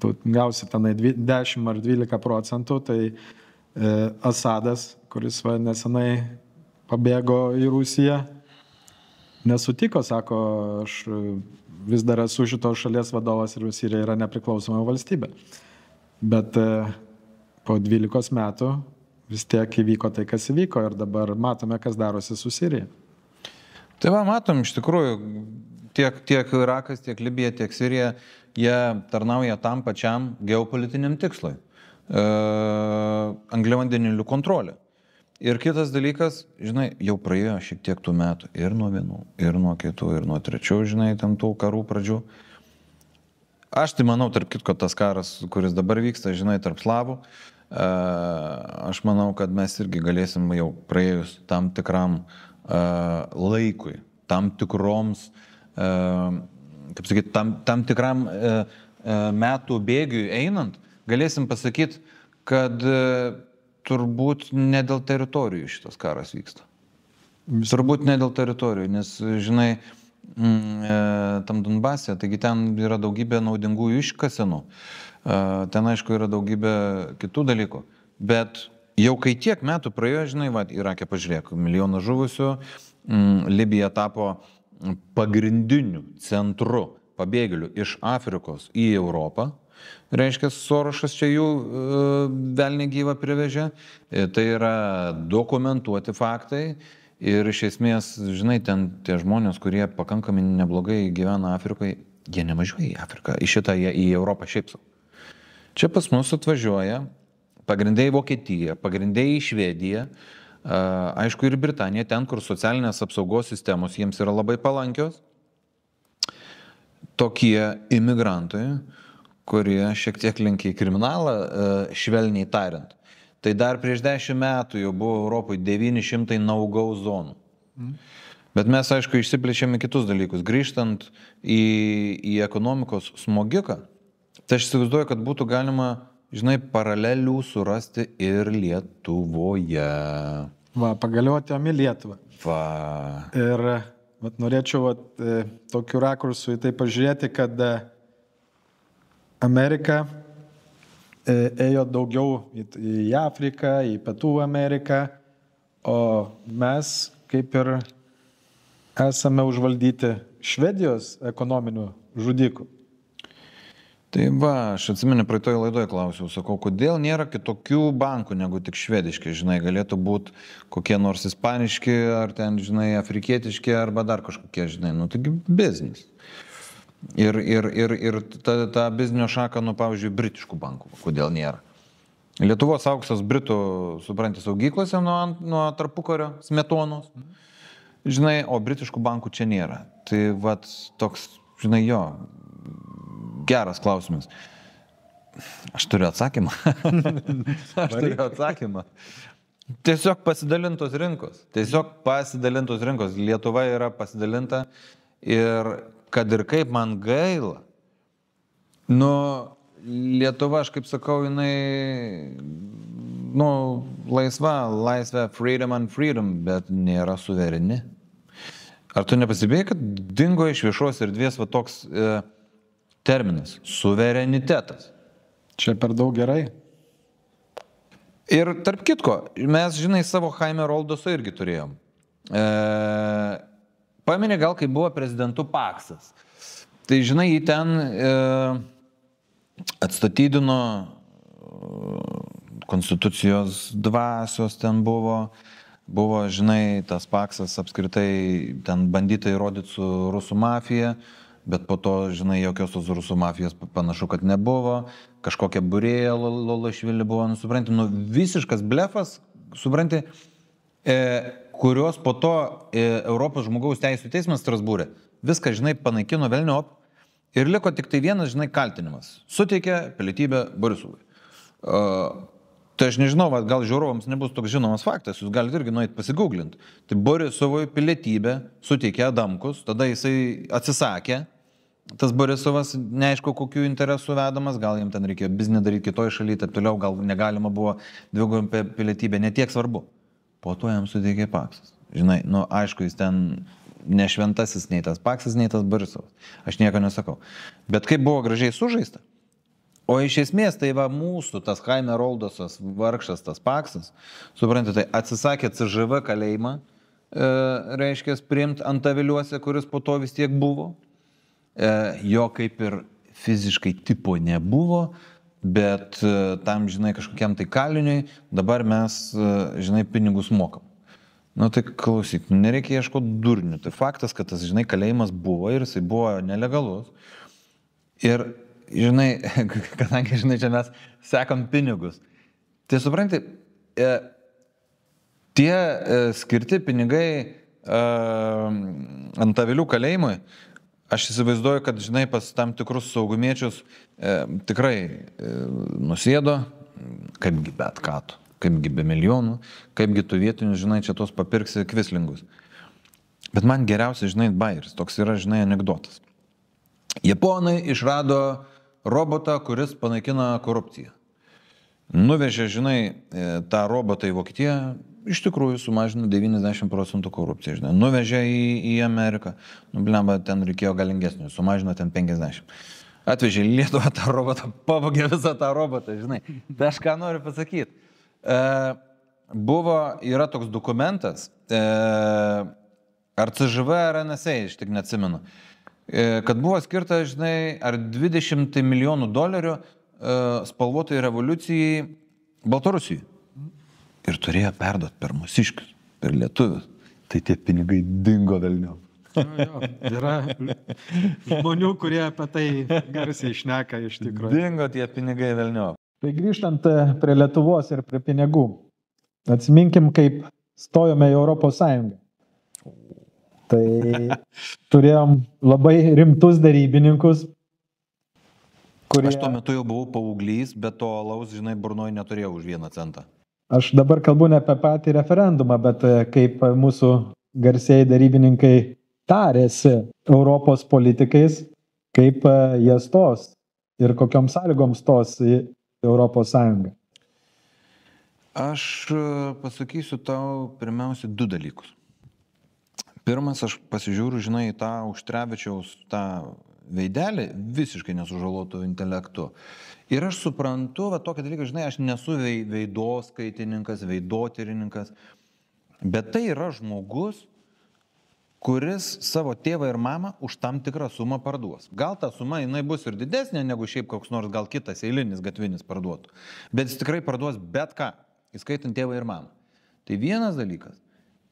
tu gausi tenai 10 ar 12%, tai Asadas, kuris nesenai pabėgo į Rusiją, nesutiko, sako, aš vis dar esu šitos šalies vadovas ir Sirija yra nepriklausoma valstybė. Bet po 12 metų vis tiek įvyko tai, kas įvyko, ir dabar matome, kas darosi su Sirija. Tai matom, iš tikrųjų, tiek Irakas, tiek Libija, tiek Sirija, jie tarnauja tam pačiam geopolitiniam tikslui. Angliavandenilių kontrolė. Ir kitas dalykas, žinai, jau praėjo šiek tiek tų metų ir nuo vienų, ir nuo kitų, ir nuo trečių, žinai, ten tų karų pradžių. Aš tai manau, tarp kitko, tas karas, kuris dabar vyksta, žinai, tarp slavų, aš manau, kad mes irgi galėsim jau praėjus tam tikram laikui, tam tikroms, kaip sakyti, tam tikram metų bėgiui einant, galėsim pasakyti, kad turbūt ne dėl teritorijų šitas karas vyksta. Turbūt ne dėl teritorijų, nes, žinai, tam Donbase, taigi ten yra daugybė naudingųjų iškasenų, ten aišku yra daugybė kitų dalykų, bet jau kai tiek metų praėjo, žinai, va, Irake pažiūrėk, milijoną žuvusių, Libija tapo pagrindiniu centru pabėgėlių iš Afrikos į Europą. Reiškia, Sorošas čia jų velnį gyvą privežė. Tai yra dokumentuoti faktai. Ir iš esmės, žinai, ten tie žmonės, kurie pakankamai neblogai gyvena Afrikoje, jie nemažiuoja į Afriką, jie į Europą šiaip savo. Čia pas mus atvažiuoja pagrindai į Vokietiją, pagrindai į Švediją, aišku ir Britanija, ten, kur socialinės apsaugos sistemos jiems yra labai palankios. Tokie imigrantai, kurie šiek tiek linkia į kriminalą, švelniai tariant. Tai dar prieš 10 metų jau buvo Europoje 900 no-go zonų. Bet mes, aišku, išsiplėčiame kitus dalykus. Grįžtant į ekonomikos smogiką, tai aš įsivaizduoju, kad būtų galima, žinai, paralelių surasti ir Lietuvoje. Va, pagaliau atėjome į Lietuvą. Va. Ir norėčiau tokiu rakursu į tai pažiūrėti, kad Amerika ėjo daugiau į Afriką, į Pietų Ameriką, o mes kaip ir esame užvaldyti Švedijos ekonominių žudikų. Tai va, aš atsimenu, praeitoje laidoje klausiau, sakau, kodėl nėra kitokių bankų negu tik švediški, žinai, galėtų būti kokie nors ispaniški, ar ten, žinai, afrikietiški, arba dar kažkokie, žinai, nu taigi biznis. Ir ta biznio šaka, nu, pavyzdžiui, britiškų bankų, kodėl nėra. Lietuvos auksas Britų, supranti, saugyklose nuo tarpukario smetonos, žinai, o britiškų bankų čia nėra. Tai vat toks, žinai, jo, geras klausimas. Aš turiu atsakymą. Tiesiog pasidalintos rinkos. Lietuva yra pasidalinta ir kad ir kaip man gaila, nu, Lietuva, aš kaip sakau, jinai, nu, laisvė, freedom and freedom, bet nėra suvereni. Ar tu nepasibėjai, kad dingo iš viešos erdvės va toks terminas – suverenitetas? Čia per daug gerai. Ir tarp kitko, mes, žinai, savo Jaime Roldoso irgi turėjom. Pameni gal, kai buvo prezidentu Paksas. Tai, žinai, jį ten atstatydino, konstitucijos dvasios ten buvo, žinai, tas Paksas apskritai ten bandyta įrodyti su rusų mafija, bet po to, žinai, jokios tos rusų mafijos panašu, kad nebuvo, kažkokia burėja Lolašvili buvo, nu, supranti, nu, visiškas blefas, supranti, kurios po to Europos žmogaus teisų teismas Strasbūrė viską, žinai, panaikino velniop ir liko tik tai vienas, žinai, kaltinimas. Suteikė pilietybę Borisovui. Tai aš nežinau, gal žiūrovams nebus toks žinomas faktas, jūs galite irgi nueit pasigūglinti. Tai Borisovui pilietybę suteikė Adamkus, tada jisai atsisakė. Tas Borisovas neaišku, kokių interesų vedamas, gal jam ten reikėjo biznį daryti kitoje šalyje, taip toliau, gal negalima buvo dvigubą pilietybę, netiek svarbu. Po to jam suteikė Paksas. Žinai, nu aišku, jis ten nešventasis nei tas Paksas, nei tas Borisovas. Aš nieko nesakau. Bet kaip buvo gražiai sužaista. O iš esmės tai va mūsų, tas Jaime Roldosas, vargšas tas Paksas, suprantate, tai atsisakė CŽV kalėjimą, reiškia, priimt Antaviliuose, kuris po to vis tiek buvo. Jo kaip ir fiziškai tipo nebuvo, bet tam, žinai, kažkokiam tai kaliniui dabar mes, žinai, pinigus mokam. Nu tai klausyk, nereikia ieškoti durnių. Tai faktas, kad tas, žinai, kalėjimas buvo ir jisai buvo nelegalus. Ir, žinai, kadangi, žinai, čia mes sekam pinigus. Tai supranti, tie skirti pinigai Antavilių kalėjimui, aš įsivaizduoju, kad, žinai, pas tam tikrus saugumiečius tikrai nusėdo, kaipgi be atkatų, kaipgi be milijonų, kaipgi tų vietinių, žinai, čia tos papirksi kvislingus. Bet man geriausia, žinai, bajeris, toks yra, žinai, anekdotas. Japonai išrado robotą, kuris panaikina korupciją. Nuvežė, žinai, tą robotą į Vokietiją, iš tikrųjų sumažino 90% korupciją, žinai. Nuvežė į Ameriką, blemba, ten reikėjo galingesnio, sumažino ten 50%. Atvežė į Lietuvą tą robotą, pavogė visą tą robotą, žinai. Tai aš ką noriu pasakyti. Yra toks dokumentas, ar CŽV, ar NSA, aš tik neatsimenu, kad buvo skirta, žinai, ar 20 milijonų dolerių spalvotai revoliucijai Baltarusijai. Ir turėjo perduoti per mūsiškius, per lietuvius. Tai tie pinigai dingo velniau. Yra žmonių, kurie apie tai garsiai šneka iš tikrųjų. Dingo tie pinigai velniau. Tai grįžtant prie Lietuvos ir prie pinigų. Atsiminkim, kaip stojome į Europos Sąjungą. Tai turėjom labai rimtus darybininkus, kurie... Aš tuo metu jau buvau paauglys, bet to alaus, žinai, burnoj neturėjau už 1 centą. Aš dabar kalbu ne apie patį referendumą, bet kaip mūsų garsieji darybininkai tarėsi Europos politikais, kaip jie stos ir kokiom sąlygom stos į Europos Sąjungą. Aš pasakysiu tau pirmiausia 2 dalykus. Pirmas, aš pasižiūriu, žinai, tą Auštrevičiaus tą veidelį visiškai nesužalotų intelektu. Ir aš suprantu, va tokį dalyką, žinai, aš nesu veidoskaitininkas, veidotyrininkas, bet tai yra žmogus, kuris savo tėvą ir mamą už tam tikrą sumą parduos. Gal ta suma jinai bus ir didesnė, negu šiaip koks nors gal kitas eilinis gatvinis parduotų. Bet jis tikrai parduos bet ką, įskaitant tėvą ir mamą. Tai vienas dalykas.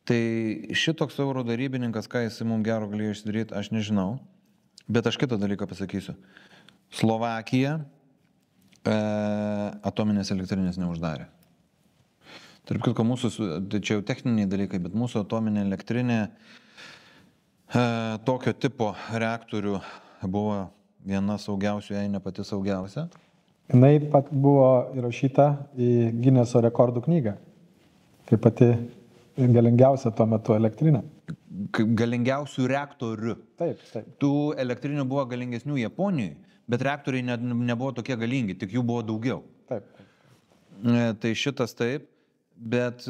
Tai šitoks euro darybininkas, ką jis mums gero galėjo išsidaryti, aš nežinau. Bet aš kitą dalyką pasakysiu. Slovakija atominės elektrinės neuždarė. Tarp kitko, mūsų, tai čia jau techniniai dalykai, bet mūsų atominė elektrinė tokio tipo reaktorių buvo viena saugiausių, jei ne pati saugiausia. Jinai pat buvo įrašyta į Gineso rekordų knygą, kaip pati galingiausia tuo metu elektrinė. Galingiausių reaktorių. Taip, taip. Tų elektrinių buvo galingesnių Japonijoje, bet reaktoriai nebuvo tokie galingi, tik jų buvo daugiau. Taip. Tai šitas taip, bet,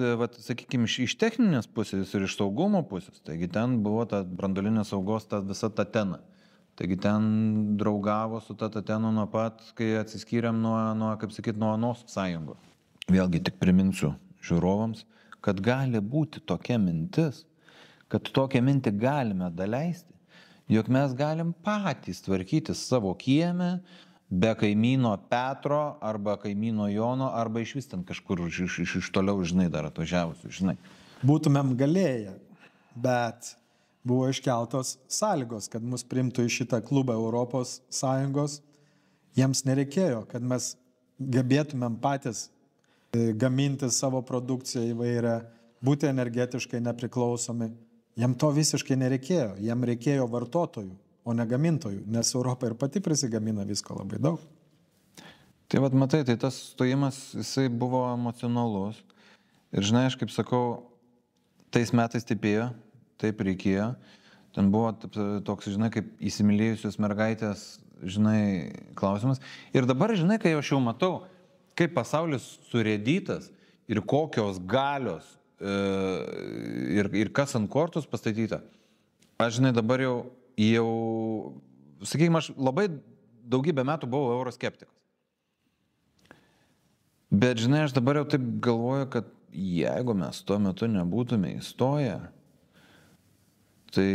sakykime, iš techninės pusės ir iš saugumo pusės, taigi ten buvo ta branduolinės saugos, ta visa Tatena. Taigi ten draugavo su ta Tatena nuo pat, kai atsiskyrėm nuo kaip sakyt, nuo anos sąjungos. Vėlgi tik priminsiu žiūrovams, kad gali būti tokia mintis, kad tokią mintį galime daleisti, jog mes galim patys tvarkytis savo kieme, be kaimyno Petro, arba kaimyno Jono, arba iš vis ten kažkur iš toliau, žinai, dar atvažiavusių, žinai. Būtumėm galėję, bet buvo iškeltos sąlygos, kad mus primtų į šitą klubą Europos Sąjungos. Jiems nereikėjo, kad mes gebėtumėm patys gaminti savo produkciją įvairią, būti energetiškai nepriklausomi. Jiem to visiškai nereikėjo. Jiem reikėjo vartotojų, o ne gamintojų, nes Europa ir pati prisigamina visko labai daug. Tai vat matai, tai tas stojimas, jisai buvo emocionalus. Ir žinai, aš kaip sakau, tais metais taip ėjo, taip reikėjo. Ten buvo toks, žinai, kaip įsimylėjusios mergaitės, žinai, klausimas. Ir dabar, žinai, kai aš jau matau, kaip pasaulis surėdytas ir kokios galios ir kas ant kortos pastatyta. Aš, žinai, dabar jau, sakykime, aš labai daugybę metų buvau euroskeptikas. Bet, žinai, aš dabar jau taip galvoju, kad jeigu mes tuo metu nebūtume įstoję, tai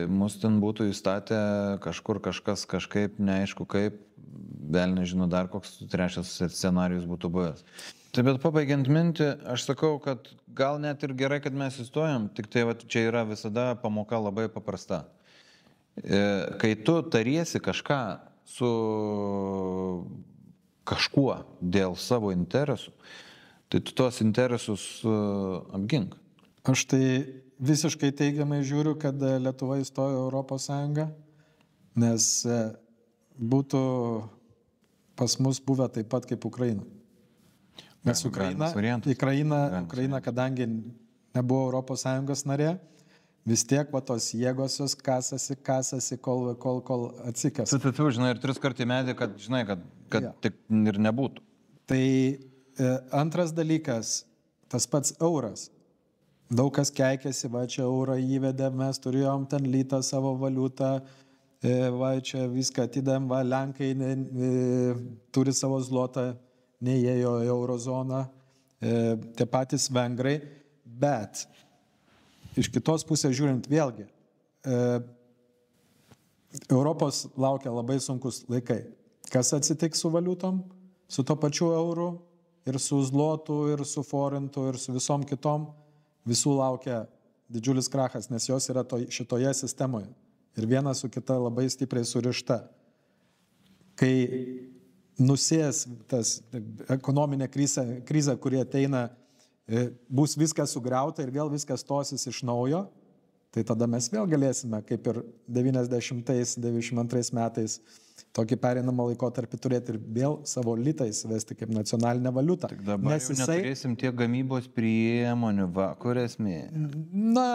mus ten būtų įstatę kažkur kažkas kažkaip, neaišku kaip, vėl nežinau dar koks trečias scenarijus būtų buvęs. Tai bet pabaigiant mintį, aš sakau, kad gal net ir gerai, kad mes įstojom, tik tai čia yra visada pamoka labai paprasta. Kai tu tariesi kažką su kažkuo dėl savo interesų, tai tu tos interesus apgink. Aš tai visiškai teigiamai žiūriu, kad Lietuva įstojo Europos Sąjungą, nes būtų pas mus buvę taip pat kaip Ukraina. Nes Ukraina, kadangi nebuvo Europos Sąjungos narė, vis tiek va tos jėgosios kasasi, kol atsikas. Tu, žinai, ir 3 kartų į medį, kad, žinai, kad tik ir nebūtų. Tai antras dalykas, tas pats euras. Daug kas keikėsi, va čia eurą įvedė, mes turėjom ten litą savo valiutą, va čia viską atidėm, va Lenkai turi savo zlotą, neįėjo į eurozoną, tie patys vengrai, bet iš kitos pusės žiūrint vėlgi, Europos laukia labai sunkus laikai. Kas atsitiks su valiutom, su to pačiu euru ir su zlotu, ir su forintu, ir su visom kitom, visų laukia didžiulis krachas, nes jos yra šitoje sistemoje. Ir viena su kita labai stipriai surišta. Kai nusės tas ekonominė krizė, kuri ateina, bus viskas sugriauta ir vėl viskas stosis iš naujo, tai tada mes vėl galėsime, kaip ir 90-92 metais, tokį pereinamą laikotarpį turėti ir vėl savo litą įsivesti kaip nacionalinę valiutą. Tik dabar nes neturėsim tiek gamybos priemonių, kur esmė? Na,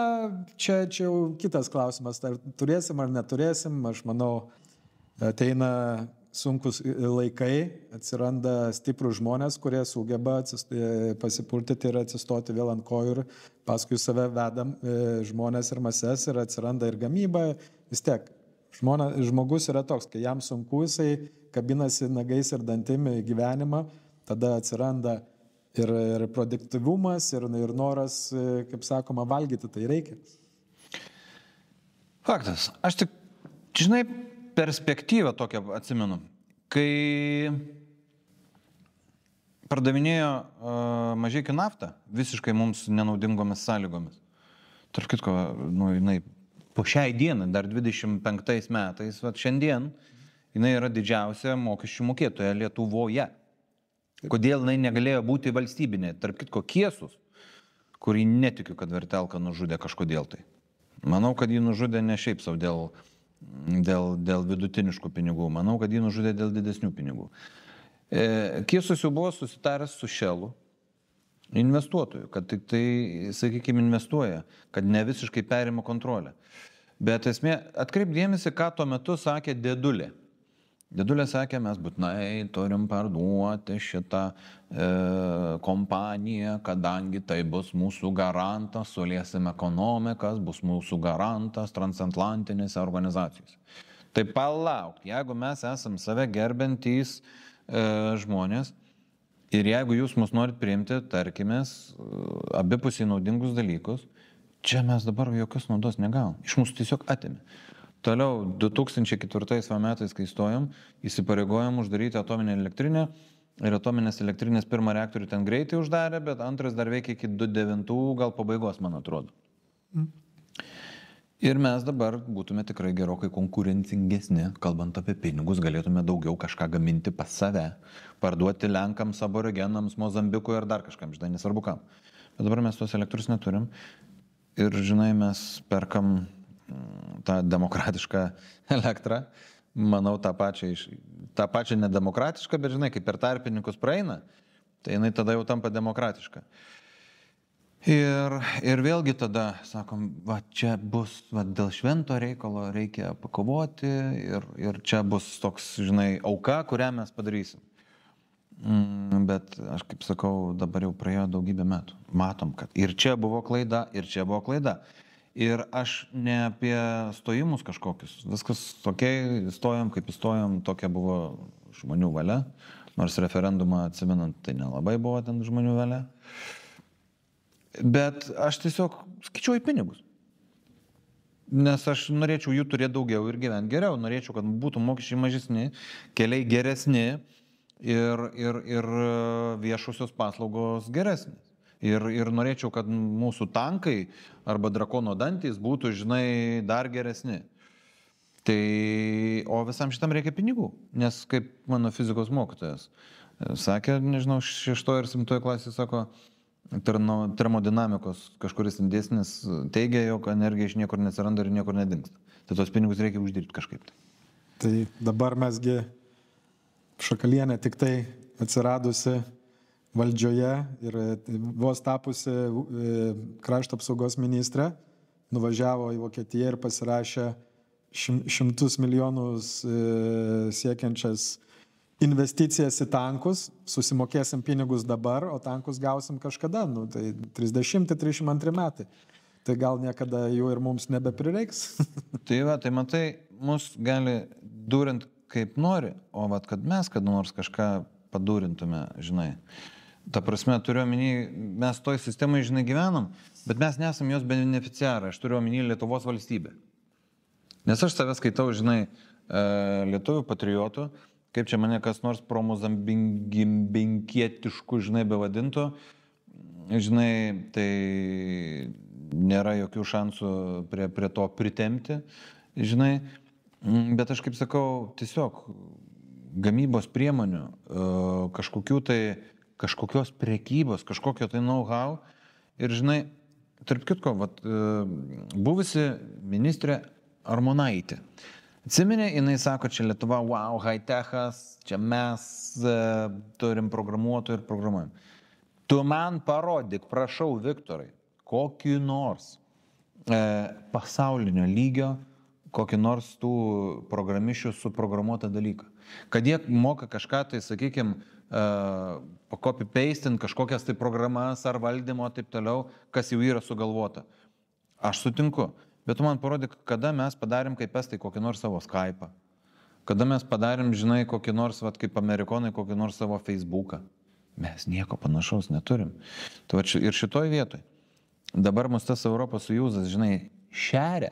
čia jau kitas klausimas, ar turėsim ar neturėsim, aš manau, ateina sunkus laikai, atsiranda stiprus žmonės, kurie sugeba pasipurtyti ir atsistoti vėl ant kojų ir paskui save vedam žmonės ir mases ir atsiranda ir gamyba. Vis tiek, žmogus yra toks, kai jam sunku, jisai kabinasi nagais ir dantimi gyvenimą, tada atsiranda ir produktyvumas, ir noras, kaip sakoma, valgyti, tai reikia. Faktas. Aš tik, žinai, perspektyvą tokią atsimenu, kai pardavinėjo Mažeikių naftą visiškai mums nenaudingomis sąlygomis. Tarp kitko, jinai po šiai dienai, dar 25 metais, šiandien, jinai yra didžiausia mokesčių mokėtoja Lietuvoje. Kodėl jinai negalėjo būti valstybinė? Tarp kitko, Kiesus, kurį netikiu, kad Vertelka nužudė kažkodėl tai. Manau, kad jį nužudė ne šiaip savo dėl vidutiniškų pinigų. Manau, kad jį nužudė dėl didesnių pinigų. Kiesus jau buvo susitaręs su Shellu investuotojų, kad tik tai, sakykime, investuoja, kad ne visiškai perima kontrolę. Bet esmė, atkreip dėmesį, ką tuo metu sakė Dėdulė. Dėdulė sakė, mes būtinai turim parduoti šitą kompaniją, kadangi tai bus mūsų garantas, suliesim ekonomikas, bus mūsų garantas transatlantinėse organizacijose. Tai palauk, jeigu mes esam save gerbentys žmonės ir jeigu jūs mus norit priimti, tarkimės, abipusiai naudingus dalykus, čia mes dabar jokios naudos negavom. Iš mūsų tiesiog atėmė. Toliau 2004 metais, kai stojom, įsipareigojom uždaryti atominę elektrinę ir atominės elektrinės pirmą reaktorių ten greitai uždarė, bet antras dar veikia iki 2009 gal pabaigos, man atrodo. Ir mes dabar būtume tikrai gerokai konkurencingesni, kalbant apie pinigus, galėtume daugiau kažką gaminti pas save, parduoti Lenkams, aborigenams, Mozambikui ar dar kažkam, žinai, nesvarbu kam. Bet dabar mes tos elektrus neturim ir, žinai, mes perkam tą demokratišką elektrą, manau, tą pačią nedemokratišką, bet žinai, kai per tarpininkus praeina, tai jinai tada jau tampa demokratiška. Ir vėlgi tada, sakom, va čia bus, va, dėl švento reikalo reikia pakovoti ir čia bus toks, žinai, auka, kurią mes padarysim. Bet aš kaip sakau, dabar jau praėjo daugybę metų. Matom, kad ir čia buvo klaida, ir čia buvo klaida. Ir aš ne apie stojimus kažkokius. Viskas tokiai, įstojom, kaip įstojom, tokia buvo žmonių valia. Nors referendumą atsimenant, tai nelabai buvo ten žmonių valia. Bet aš tiesiog skaičiuoju pinigus. Nes aš norėčiau jų turėti daugiau ir gyventi geriau. Norėčiau, kad būtų mokesčiai mažesni, keliai geresni ir viešusios paslaugos geresnės. Ir norėčiau, kad mūsų tankai arba drakono dantys būtų, žinai, dar geresni. Tai, o visam šitam reikia pinigų, nes kaip mano fizikos mokytojas sakė, nežinau, 6 ir 7 klasė sako, termodinamikos kažkuris dėsnis teigia, jog energija iš niekur neatsiranda ir niekur nedingsta. Tai tos pinigus reikia uždirbti kažkaip. Tai dabar mesgi Šakalienė tik tai atsiradusi valdžioje ir vos tapusi krašto apsaugos ministrė, nuvažiavo į Vokietiją ir pasirašė 100 milijonus siekiančias investicijas į tankus, susimokėsim pinigus dabar, o tankus gausim kažkada, nu, tai 30-32 metai. Tai gal niekada jų ir mums nebeprireiks. Tai matai, mus gali durint kaip nori, o kad mes kada nors kažką padurintume, žinai. Ta prasme, turiu omeny, mes toj sistemai, žinai, gyvenam, bet mes nesam jos beneficiarai, aš turiu omeny Lietuvos valstybę. Nes aš save skaitau, žinai, lietuvių patriotų, kaip čia mane kas nors promozambinkietišku, žinai, bevadintų, žinai, tai nėra jokių šansų prie to pritemti, žinai, bet aš kaip sakau, tiesiog gamybos priemonių, kažkokios prekybos, kažkokio tai know-how ir, žinai, tarp kitko, buvusi ministrė Armonaitė. Atsiminė, jinai sako, čia Lietuva, wow, high-techas, čia mes turim programuotojų ir programuojam. Tu man parodyk, prašau, Viktorai, kokį nors pasaulinio lygio, kokį nors tų programišių suprogramuotą dalyką. Kad jie moka kažką, tai sakykime, copy-pastinti kažkokias tai programas ar valdymo, taip toliau, kas jau yra sugalvota. Aš sutinku, bet tu man parodyk, kada mes padarėm kaip estai kokį nors savo Skype'ą. Kada mes padarėm, žinai, kokį nors, kaip amerikonai, kokį nors savo Facebooką. Mes nieko panašaus neturim. Tai ir šitoj vietoj. Dabar mus tas Europos sujūzas, žinai, šeria.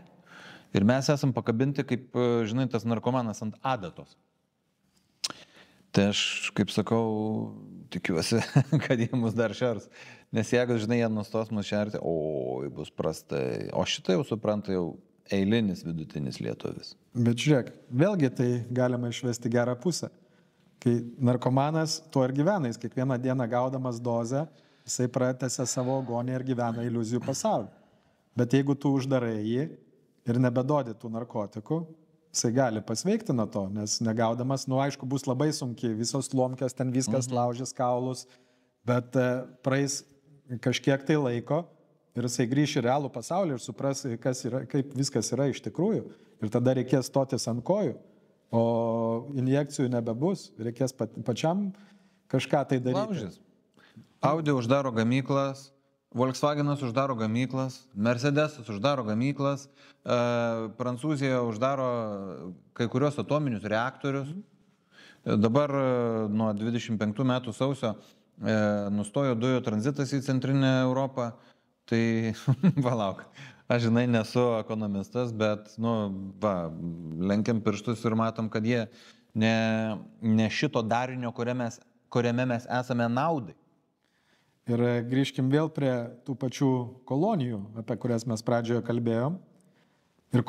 Ir mes esam pakabinti, kaip, žinai, tas narkomanas ant adatos. Tai aš, kaip sakau, tikiuosi, kad jie mus dar šers. Nes jeigu, žinai, jie nustos mus šerti, oi, bus prastai. O šitą jau supranta jau eilinis vidutinis lietuvis. Bet žiūrėk, vėlgi tai galima išvesti gerą pusę. Kai narkomanas tuo ir gyvena, jis kiekvieną dieną gaudamas dozę, jisai pratęsia savo agonį ir gyvena iliuzijų pasaulį. Bet jeigu tu uždarai jį ir nebedodi tų narkotikų, jisai gali pasveikti nuo to, nes negaudamas, aišku, bus labai sunkiai, visos lomkės, ten viskas laužys kaulus, bet praeis kažkiek tai laiko ir jisai grįš į realų pasaulį ir supras, kaip viskas yra iš tikrųjų. Ir tada reikės stotis ant kojų, o injekcijų nebebus, reikės pačiam kažką tai daryti. Laužys. Audi uždaro gamyklas, Volkswagenas uždaro gamyklas, Mercedesas uždaro gamyklas, Prancūzija uždaro kai kurios atominius reaktorius. Dabar nuo 25 metų sausio nustojo dujų tranzitas į centrinę Europą. Tai, palauk, aš žinai, nesu ekonomistas, bet, lenkiam pirštus ir matom, kad jie ne šito darinio, kuriame mes esame naudai. Ir grįžkim vėl prie tų pačių kolonijų, apie kurias mes pradžioje kalbėjom. Ir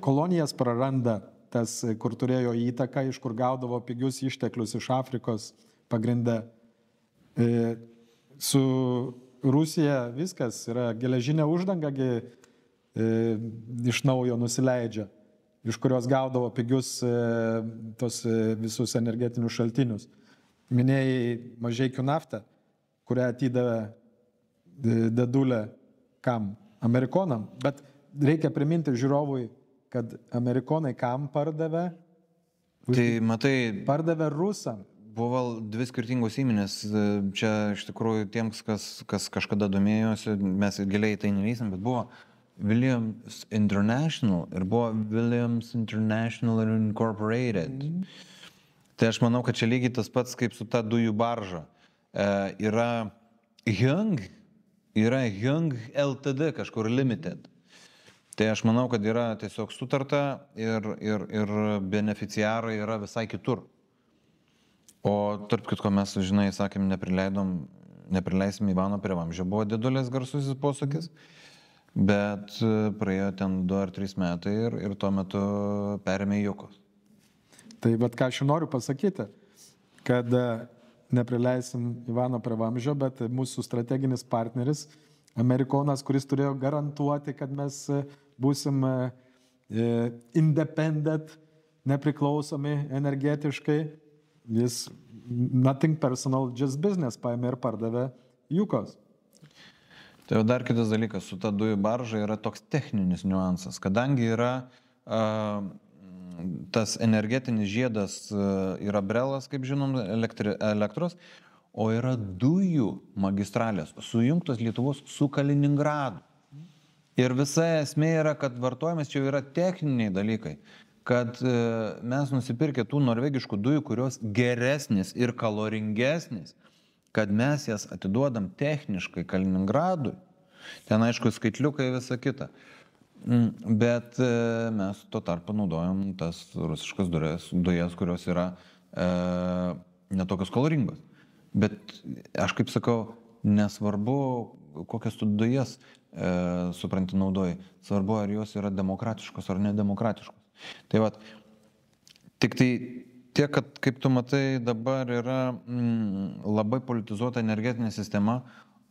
kolonijas praranda tas, kur turėjo įtaką, iš kur gaudavo pigius išteklius iš Afrikos pagrindę. Su Rusija viskas yra geležinė uždanga iš naujo nusileidžia, iš kurios gaudavo pigius tos visus energetinius šaltinius. Minėjai Mažeikių naftą, kurią atidavė Dedulė kam? Amerikonam. Bet reikia priminti žiūrovui, kad amerikonai kam pardavė? Tai matai, pardavė rusam. Buvo dvi skirtingos įmonės. Čia iš tikrųjų tiems, kas kažkada domėjosi, mes giliai tai neleisim, bet buvo Williams International ir buvo Williams International Incorporated. Tai aš manau, kad čia lygiai tas pats kaip su ta dujų barža. Yra Hyung LTD kažkur limited. Tai aš manau, kad yra tiesiog sutarta ir beneficiarai yra visai kitur. O tarp kitko mes, žinai, sakėm, neprileisim Ivano prie vamzdžio, buvo Dedulės garsusis posakis, bet praėjo ten 2 ar 3 metai ir tuo metu perėmė Jukos. Tai bet ką aš noriu pasakyti, kad neprileisim Ivano prie vamzdžio, bet mūsų strateginis partneris, amerikonas, kuris turėjo garantuoti, kad mes būsim independent, nepriklausomi energetiškai, jis nothing personal, just business paėmė ir pardavė Jukos. Tai jau dar kitas dalykas, su ta dujų barža yra toks techninis niuansas, kadangi yra tas energetinis žiedas yra brelas, kaip žinom, elektros, o yra dujų magistralės, sujungtos Lietuvos su Kaliningradu. Ir visa esmė yra, kad vartojimas čia yra techniniai dalykai, kad mes nusipirkę tų norvegiškų dujų, kurios geresnis ir kaloringesnis, kad mes jas atiduodam techniškai Kaliningradui, ten aišku skaitliukai visa kita. Bet mes tuo tarpu naudojam tas rusiškas dujas, kurios yra netokios kaloringos. Bet aš kaip sakau, nesvarbu, kokias tu dujas, supranti, naudoji, svarbu, ar jos yra demokratiškos ar nedemokratiškos. Tai vat, tik tai tiek, kad kaip tu matai, dabar yra labai politizuota energetinė sistema,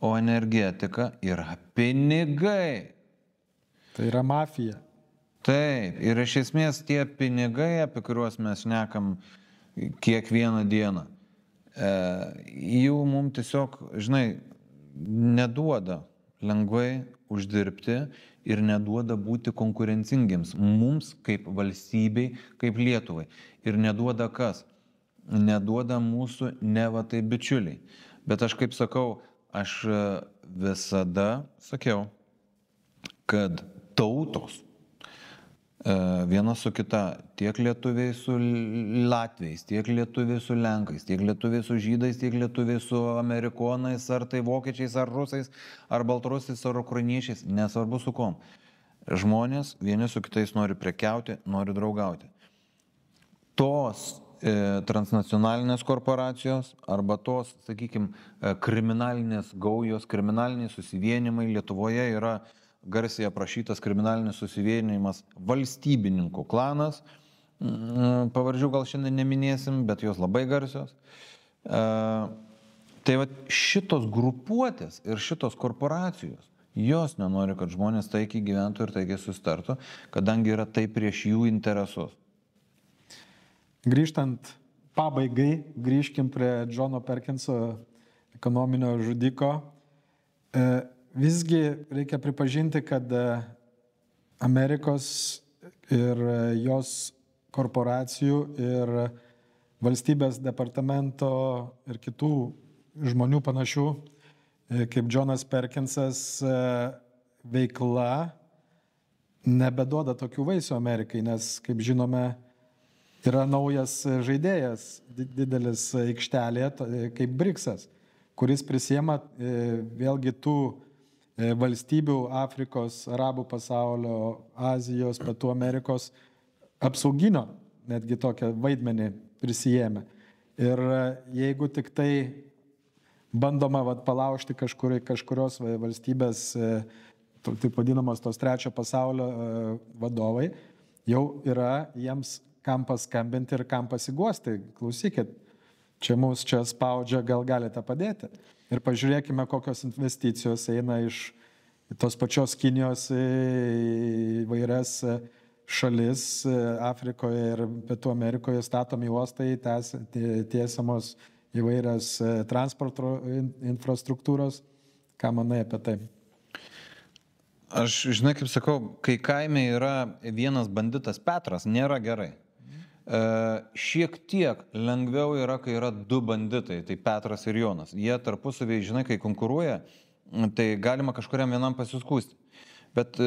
o energetika yra pinigai. Tai yra mafija. Taip, ir iš esmės tie pinigai, apie kuriuos mes šnekam kiekvieną dieną, jų mums tiesiog, žinai, neduoda lengvai uždirbti ir neduoda būti konkurencingiams mums kaip valstybei, kaip Lietuvai. Ir neduoda kas? Neduoda mūsų neva tai bičiuliai. Bet aš kaip sakau, aš visada sakiau, kad tautos viena su kita, tiek lietuviai su latviais, tiek lietuviai su lenkais, tiek lietuviai su žydais, tiek lietuviai su amerikonais, ar tai vokiečiais, ar rusais, ar baltarusiais, ar ukrainiečiais, nesvarbu su kom. Žmonės vieni su kitais nori prekiauti, nori draugauti. Tos transnacionalinės korporacijos arba tos, sakykime, kriminalinės gaujos, kriminaliniai susivienimai Lietuvoje yra garsiai aprašytas kriminalinis susivienijimas valstybininkų klanas. Pavardžių gal šiandien neminėsim, bet jos labai garsios. Tai va, šitos grupuotės ir šitos korporacijos, jos nenori, kad žmonės taikiai gyventų ir taikiai susitartų, kadangi yra tai prieš jų interesus. Grįžtant pabaigai, grįžkim prie Džono Perkinso ekonominio žudiko. Visgi reikia pripažinti, kad Amerikos ir jos korporacijų ir valstybės departamento ir kitų žmonių panašių, kaip Džonas Perkinsas, veikla nebeduoda tokių vaisių Amerikai, nes, kaip žinome, yra naujas žaidėjas, didelis aikštelė, kaip BRICS-as, kuris prisiema vėlgi tų valstybių Afrikos, Arabų pasaulio, Azijos, Pietų Amerikos apsauginio netgi tokią vaidmenį prisijėmė. Ir jeigu tik tai bandoma palaužti kažkurios valstybės, taip vadinamos tos trečio pasaulio vadovai, jau yra jiems kam paskambinti ir kam pasiguosti. Klausykit, čia mus čia spaudžia, gal galite padėti. Ir pažiūrėkime, kokios investicijos eina iš tos pačios Kinijos į vairias šalis Afrikoje ir Pietų Amerikoje, statomi uostai, tiesiamos įvairias transporto infrastruktūros. Ką manai apie tai? Aš, žinai, kaip sakau, kai kaime yra vienas banditas Petras, nėra gerai. Šiek tiek lengviau yra, kai yra du banditai, tai Petras ir Jonas. Jie tarpusavėje, žinai, kai konkuruoja, tai galima kažkuriam vienam pasiskūsti. Bet,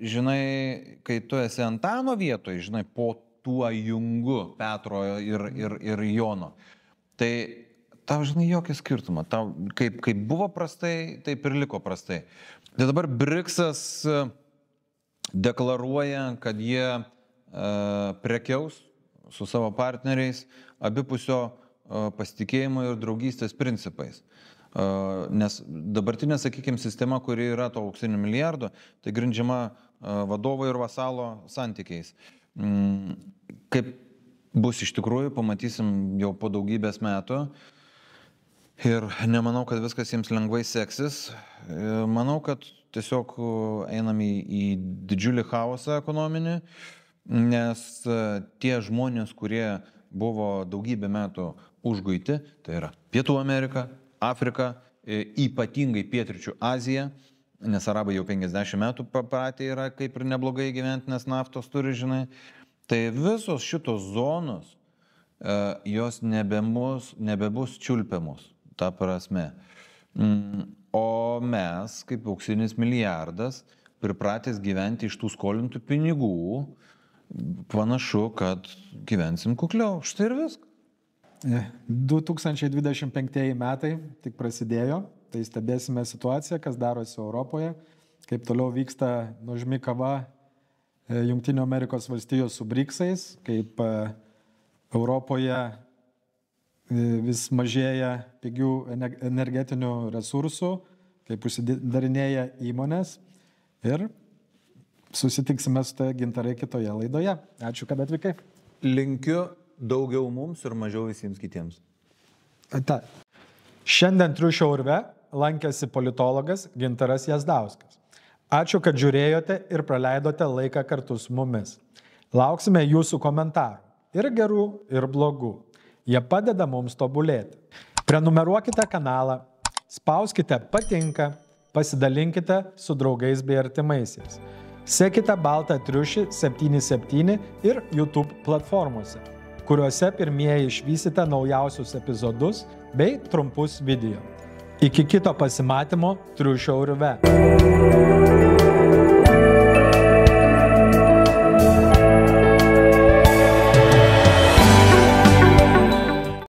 žinai, kai tu esi Antano vietoje, žinai, po tuo jungu Petro ir Jono, tai tau, žinai, jokio skirtumo. Tau, kaip buvo prastai, taip ir liko prastai. Tai dabar BRICS-as deklaruoja, kad jie prekiaus su savo partneriais abipusio pasitikėjimo ir draugystės principais. Nes dabartinė, sakykime, sistema, kuri yra to auksinių milijardų, tai grindžiama vadovo ir vasalo santykiais. Kaip bus iš tikrųjų, pamatysim jau po daugybės metų. Ir nemanau, kad viskas jiems lengvai seksis. Manau, kad tiesiog einam į didžiulį chaosą ekonominį, nes tie žmonės, kurie buvo daugybę metų užguiti, tai yra Pietų Amerika, Afrika, ypatingai Pietryčių Azija, nes arabai jau 50 metų papratę yra kaip ir neblogai gyventi, nes naftos turi, žinai. Tai visos šitos zonos, jos nebebus čiulpiamos, ta prasme. O mes, kaip auksinis milijardas, pripratęs gyventi iš tų skolintų pinigų, panašu, kad gyvensim kukliau. Štai ir viskas. 2025 metai tik prasidėjo, tai stebėsime situaciją, kas darosi Europoje, kaip toliau vyksta nuožmi kova Jungtinių Amerikos valstijos su BRICS-ais, kaip Europoje vis mažėja pigių energetinių resursų, kaip užsidarinėja įmonės ir susitiksime su tai Gintarai kitoje laidoje. Ačiū, kad atvykai. Linkiu daugiau mums ir mažiau visiems kitiems. Šiandien Triušio urve lankėsi politologas Gintaras Jazdauskas. Ačiū, kad žiūrėjote ir praleidote laiką kartu su mumis. Lauksime jūsų komentarų. Ir gerų, ir blogų. Jie padeda mums tobulėti. Prenumeruokite kanalą, spauskite patinka, pasidalinkite su draugais bei artimaisiais. Sekite Baltą triušį 77 ir YouTube platformose, kuriuose pirmieji išvysite naujausius epizodus bei trumpus video. Iki kito pasimatymo Triušio urve.